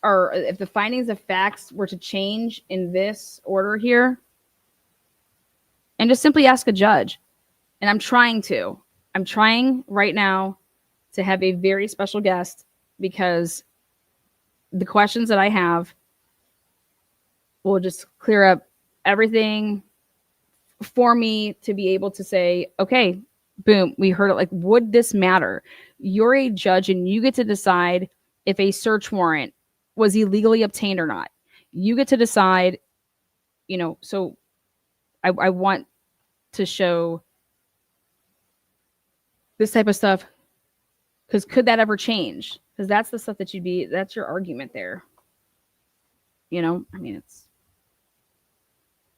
are, if the findings of facts were to change in this order here, and just simply ask a judge. And I'm trying right now to have a very special guest, because the questions that I have will just clear up everything for me to be able to say, okay, boom, we heard it. Like, would this matter? You're a judge and you get to decide if a search warrant was illegally obtained or not. You get to decide, so I want to show this type of stuff, because could that ever change? Because that's the stuff that that's your argument there. It's,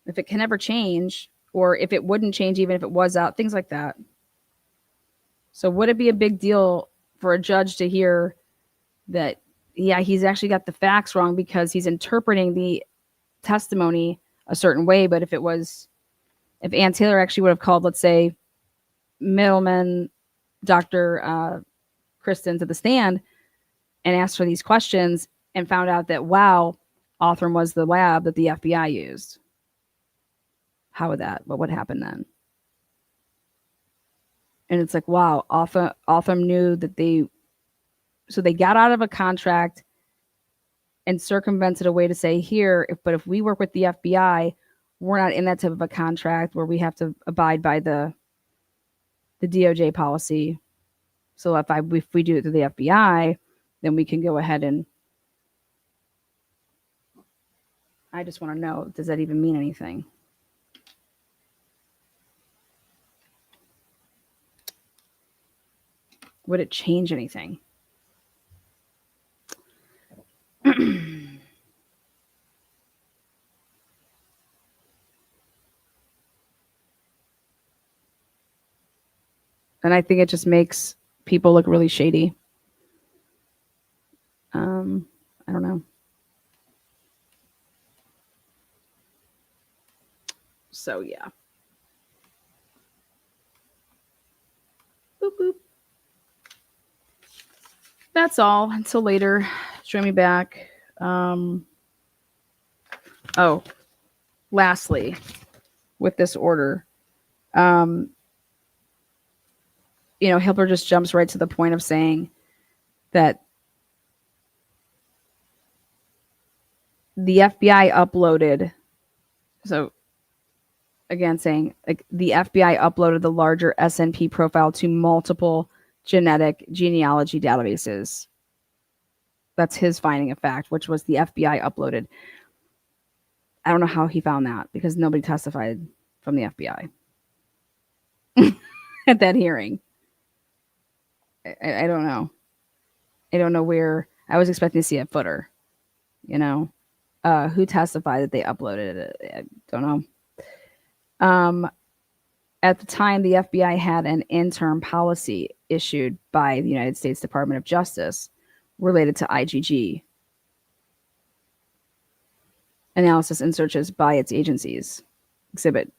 if it can ever change, or if it wouldn't change, even if it was out, things like that. So would it be a big deal for a judge to hear that, yeah, he's actually got the facts wrong because he's interpreting the testimony a certain way? But if Ann Taylor actually would have called, let's say, middleman Dr. Kristen to the stand and asked for these questions and found out that, wow, Othram was the lab that the FBI used. What would happen then? And it's like, wow, Othram knew that so they got out of a contract and circumvented a way to say but if we work with the FBI, we're not in that type of a contract where we have to abide by the DOJ policy. So if we do it through the FBI, then we can go ahead and, I just want to know, does that even mean anything? Would it change anything? And I think it just makes people look really shady. I don't know. So yeah. Boop, boop. That's all. Until later. Join me back. Lastly, with this order, Hilbert just jumps right to the point of saying that the FBI uploaded. So again, saying like the FBI uploaded the larger SNP profile to multiple genetic genealogy databases. That's his finding of fact, which was the FBI uploaded. I don't know how he found that because nobody testified from the FBI at that hearing. I don't know. I don't know where. I was expecting to see a footer, who testified that they uploaded it. I don't know. At the time, the FBI had an interim policy issued by the United States Department of Justice related to IgG analysis and searches by its agencies. Exhibit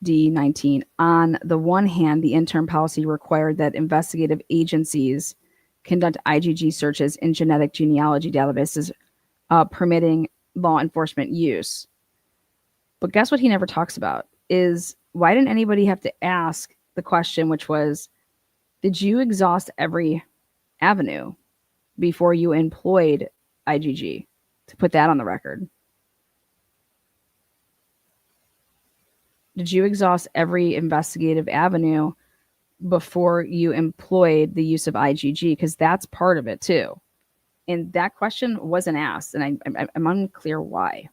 D19. On the one hand, the interim policy required that investigative agencies conduct IgG searches in genetic genealogy databases, permitting law enforcement use. But guess what he never talks about is why didn't anybody have to ask the question, which was, did you exhaust every avenue before you employed IgG? To put that on the record. Did you exhaust every investigative avenue before you employed the use of IgG? Because that's part of it too. And that question wasn't asked, and I'm unclear why.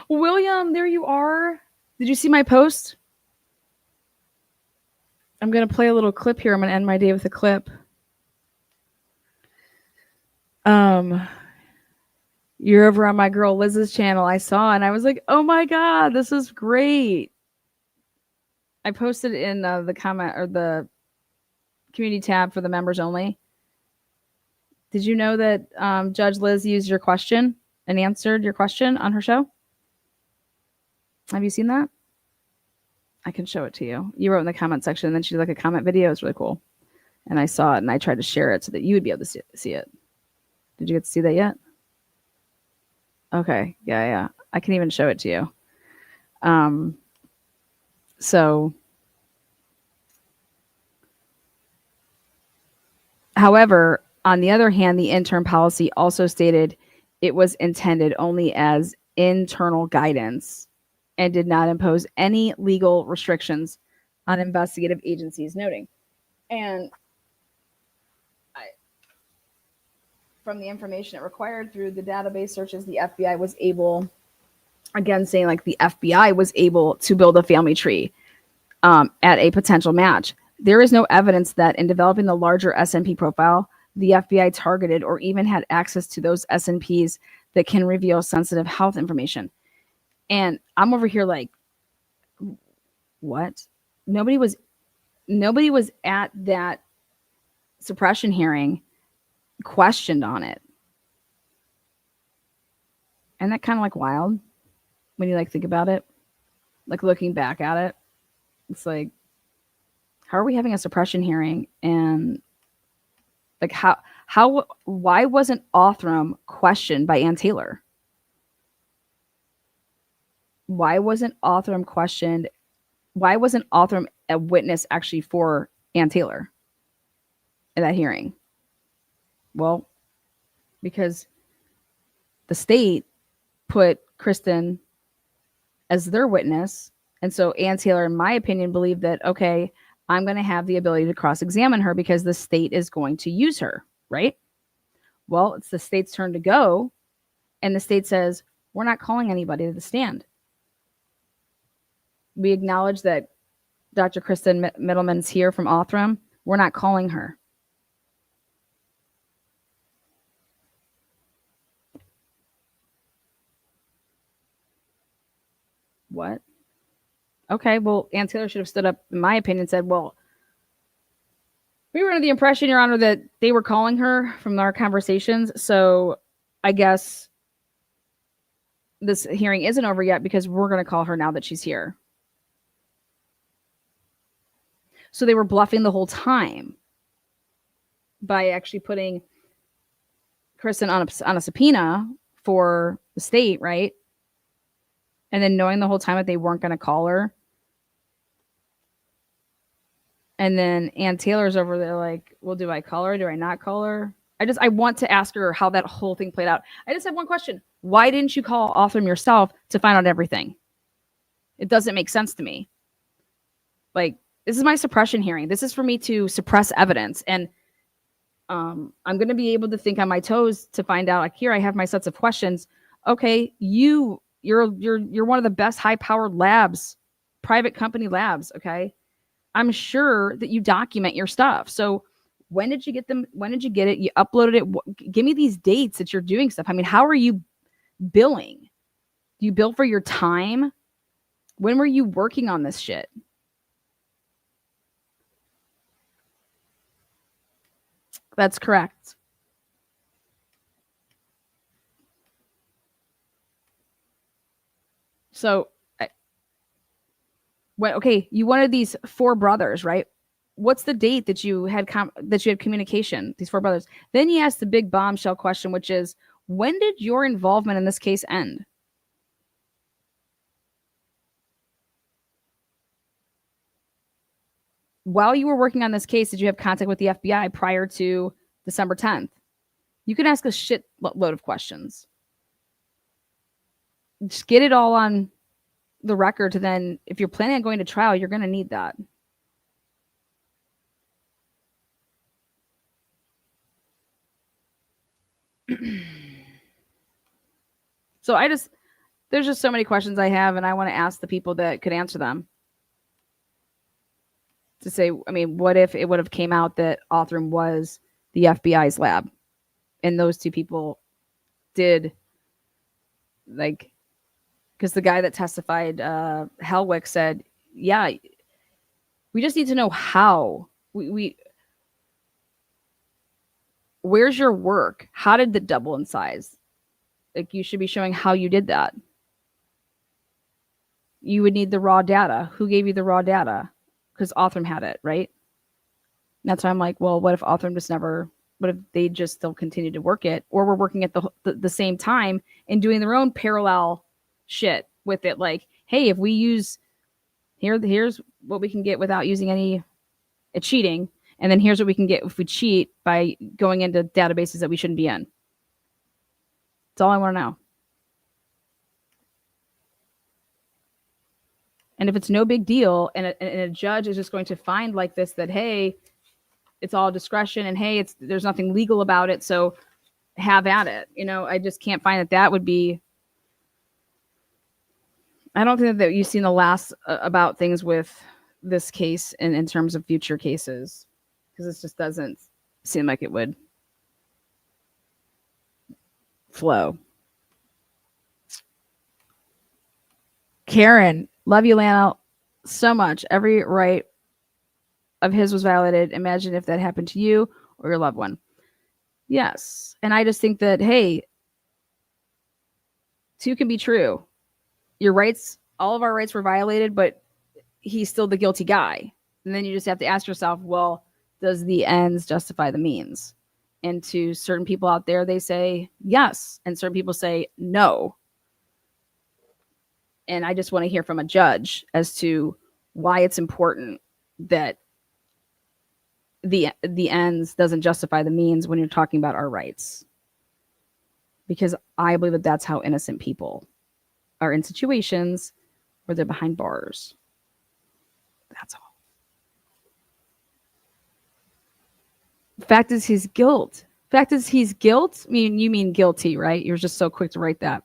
William, there you are. Did you see my post? I'm going to play a little clip here. I'm going to end my day with a clip. You're over on my girl Liz's channel. I saw, and I was like, oh my God, this is great. I posted in the comment or the community tab for the members only. Did you know that Judge Liz used your question and answered your question on her show? Have you seen that? I can show it to you. You wrote in the comment section, and then she did like a comment video. It's really cool. And I saw it, and I tried to share it so that you would be able to see it. Did you get to see that yet? Okay. Yeah. I can even show it to you. So, however, on the other hand, the interim policy also stated it was intended only as internal guidance and did not impose any legal restrictions on investigative agencies, noting. And from the information it required through the database searches, the FBI was able, again, saying like the FBI was able to build a family tree at a potential match. There is no evidence that in developing the larger SNP profile, the FBI targeted or even had access to those SNPs that can reveal sensitive health information. And I'm over here like, what? Nobody was at that suppression hearing questioned on it. And that kind of like wild when you like think about it, like looking back at it. It's like, how are we having a suppression hearing? And like, why wasn't Othram questioned by Ann Taylor? Why wasn't Othram questioned? Why wasn't Othram a witness actually for Ann Taylor in that hearing? Well, because the state put Kristen as their witness. And so Ann Taylor, in my opinion, believed that, okay, I'm going to have the ability to cross-examine her because the state is going to use her, right? Well, it's the state's turn to go. And the state says, we're not calling anybody to the stand. We acknowledge that Dr. Kristen Middleman's here from Othram. We're not calling her. What? Okay, well, Ann Taylor should have stood up, in my opinion, and said, well, we were under the impression, Your Honor, that they were calling her from our conversations. So I guess this hearing isn't over yet because we're going to call her now that she's here. So they were bluffing the whole time by actually putting Kristen on a subpoena for the state, right? And then knowing the whole time that they weren't going to call her. And then Ann Taylor's over there like, well, do I call her? Do I not call her? I want to ask her how that whole thing played out. I just have one question. Why didn't you call Othram yourself to find out everything? It doesn't make sense to me. Like, this is my suppression hearing. This is for me to suppress evidence. And I'm going to be able to think on my toes to find out, like, here I have my sets of questions. Okay, you're one of the best high powered labs, private company labs. Okay, I'm sure that you document your stuff. So when did you get them? When did you get it? You uploaded it. Give me these dates that you're doing stuff. I mean, how are you billing? Do you bill for your time? When were you working on this shit? That's correct. So, okay, you wanted these four brothers, right? What's the date that you had communication? These four brothers. Then you ask the big bombshell question, which is, when did your involvement in this case end? While you were working on this case, did you have contact with the FBI prior to December 10th? You can ask a shit load of questions. Just get it all on the record to then, if you're planning on going to trial, you're going to need that. So there's just so many questions I have, and I want to ask the people that could answer them. To say, I mean, what if it would have came out that Othram was the FBI's lab, and those two people did, like, because the guy that testified, Helwick, said, yeah, we just need to know how. Where's your work? How did the double in size? Like, you should be showing how you did that. You would need the raw data. Who gave you the raw data? Because Othram had it, right? That's why I'm like, well, what if Othram just never, what if they just still continue to work it? Or we're working at the same time and doing their own parallel shit with it. Like, hey, if we use, here's what we can get without using any cheating. And then here's what we can get if we cheat by going into databases that we shouldn't be in. That's all I want to know. And if it's no big deal and a judge is just going to find like this, that, hey, it's all discretion and hey, there's nothing legal about it, so have at it. I just can't find that would be. I don't think that you've seen the last about things with this case in terms of future cases, because this just doesn't seem like it would flow. Karen, love you, Lana, so much. Every right of his was violated. Imagine if that happened to you or your loved one. Yes. And I just think that, hey, two can be true. Your rights, all of our rights were violated, but he's still the guilty guy. And then you just have to ask yourself, well, does the ends justify the means? And to certain people out there, they say yes. And certain people say no. And I just want to hear from a judge as to why it's important that the ends doesn't justify the means when you're talking about our rights. Because I believe that that's how innocent people are in situations where they're behind bars. That's all. Fact is, he's guilt. Fact is, he's guilt. I mean, you mean guilty, right? You're just so quick to write that.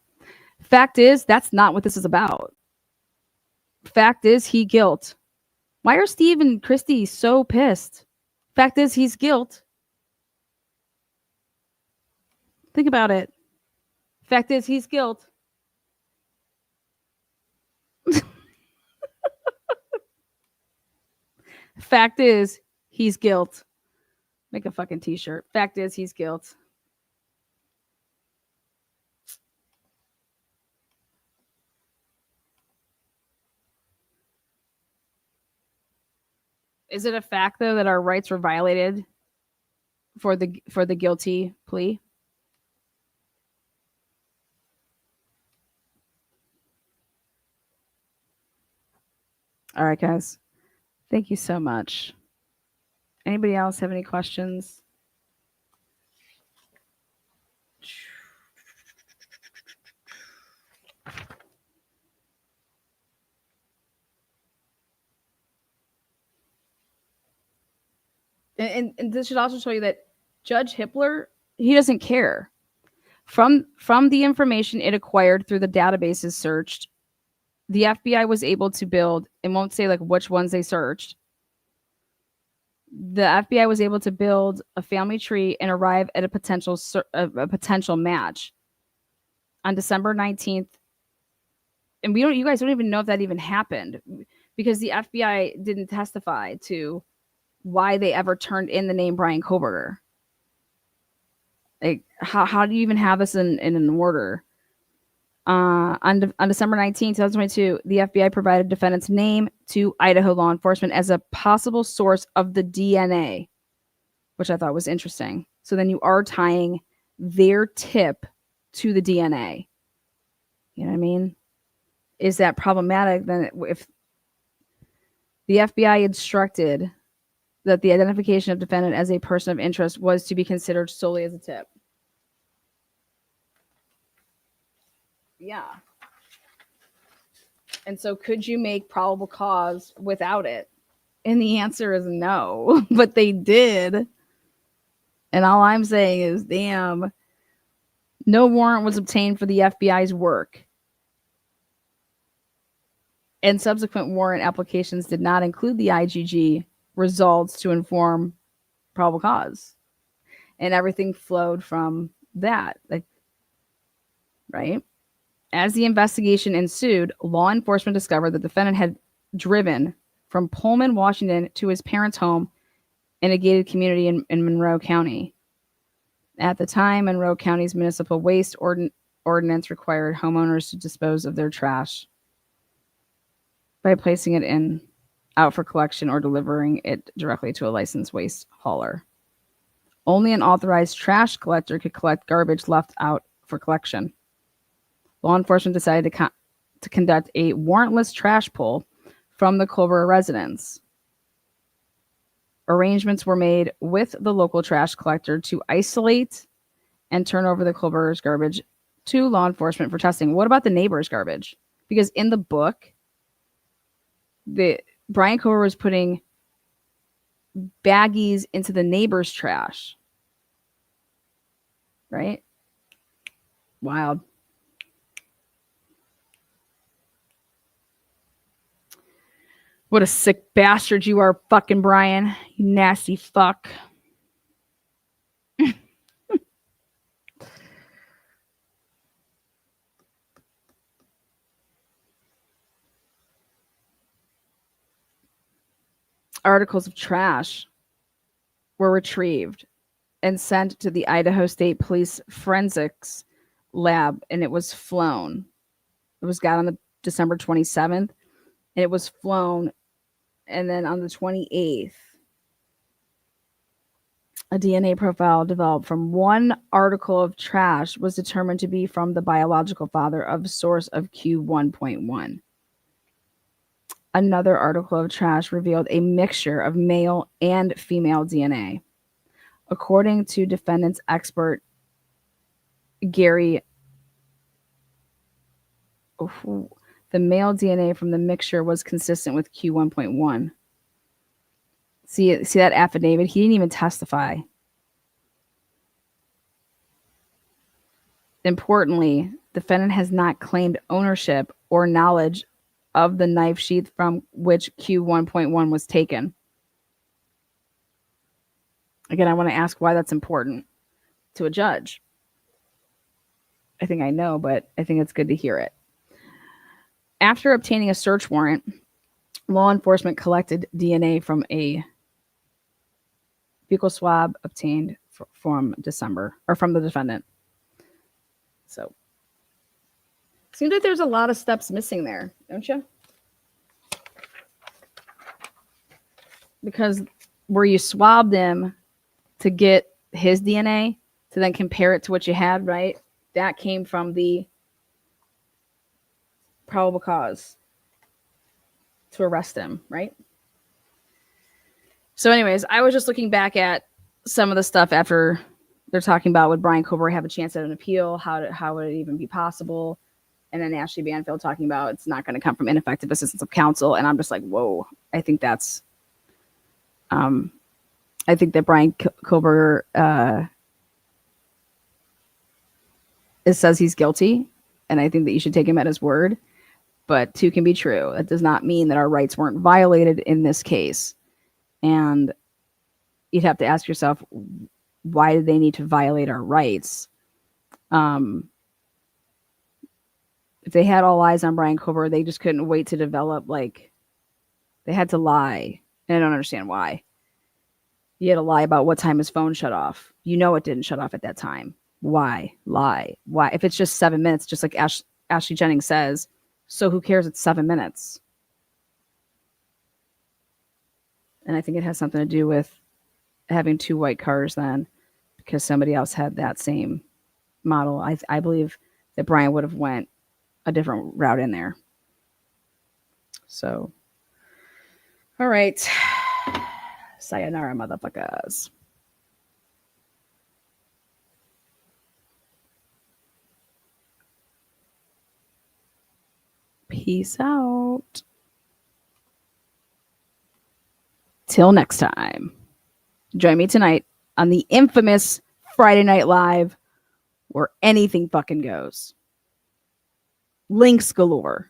Fact is, that's not what this is about. Fact is, he guilt. Why are Steve and Christy so pissed? Fact is, he's guilt. Think about it. Fact is, he's guilt. Fact is, he's guilt. Make a fucking t-shirt. Fact is, he's guilt. Is it a fact though that our rights were violated for the guilty plea? All right, guys. Thank you so much. Anybody else have any questions? And this should also show you that Judge Hippler, he doesn't care. From the information it acquired through the databases searched, the FBI was able to build, it won't say like which ones they searched. The FBI was able to build a family tree and arrive at a potential match on December 19th. And you guys don't even know if that even happened because the FBI didn't testify to why they ever turned in the name Brian Koberger. Like, how do you even have this in an order? On December 19, 2022, the FBI provided defendant's name to Idaho law enforcement as a possible source of the DNA, which I thought was interesting. So then you are tying their tip to the DNA. You know what I mean? Is that problematic? Then if the FBI instructed that the identification of defendant as a person of interest was to be considered solely as a tip. Yeah. And so could you make probable cause without it? And the answer is no, but they did. And all I'm saying is, damn, no warrant was obtained for the FBI's work. And subsequent warrant applications did not include the IGG results to inform probable cause. And everything flowed from that. Like, right? As the investigation ensued, law enforcement discovered the defendant had driven from Pullman, Washington to his parents' home in a gated community in Monroe County. At the time, Monroe County's municipal waste ordinance required homeowners to dispose of their trash by placing it out for collection or delivering it directly to a licensed waste hauler. Only an authorized trash collector could collect garbage left out for collection. Law enforcement decided to conduct a warrantless trash pull from the Koberger residence. Arrangements were made with the local trash collector to isolate and turn over the Koberger's garbage to law enforcement for testing. What about the neighbor's garbage? Because in the book, Brian Koberger was putting baggies into the neighbor's trash. Right? Wild. What a sick bastard you are, fucking Brian. You nasty fuck. Articles of trash were retrieved and sent to the Idaho State Police Forensics Lab, and it was flown. It was got on the December 27th, and it was flown. And then on the 28th, a DNA profile developed from one article of trash was determined to be from the biological father of source of Q1.1. Another article of trash revealed a mixture of male and female DNA. According to defendant's expert, Gary, the male DNA from the mixture was consistent with Q1.1. See that affidavit? He didn't even testify. Importantly, defendant has not claimed ownership or knowledge of the knife sheath from which Q1.1 was taken. Again, I want to ask why that's important to a judge. I think I know, but I think it's good to hear it. After obtaining a search warrant, law enforcement collected DNA from a fecal swab obtained from the defendant. So, seems like there's a lot of steps missing there, don't you? Because where you swabbed him to get his DNA to then compare it to what you had, right? That came from the probable cause to arrest him, right? So anyways, I was just looking back at some of the stuff after they're talking about would Brian Koberger have a chance at an appeal? How would it even be possible? And then Ashley Banfield talking about it's not going to come from ineffective assistance of counsel. And I'm just like, whoa, I think that's I think that Brian Koberger says he's guilty, and I think that you should take him at his word. But two can be true. That does not mean that our rights weren't violated in this case. And you'd have to ask yourself, why did they need to violate our rights? If they had all eyes on Brian Koberger, they just couldn't wait to develop, like, they had to lie. And I don't understand why. You had to lie about what time his phone shut off. You know it didn't shut off at that time. Why? Lie. Why? If it's just 7 minutes, just like Ashley Jennings says, so who cares? It's 7 minutes. And I think it has something to do with having two white cars then, because somebody else had that same model. I believe that Brian would have went a different route in there. So, all right. Sayonara, motherfuckers. Peace out. Till next time. Join me tonight on the infamous Friday Night Live, where anything fucking goes. Links galore.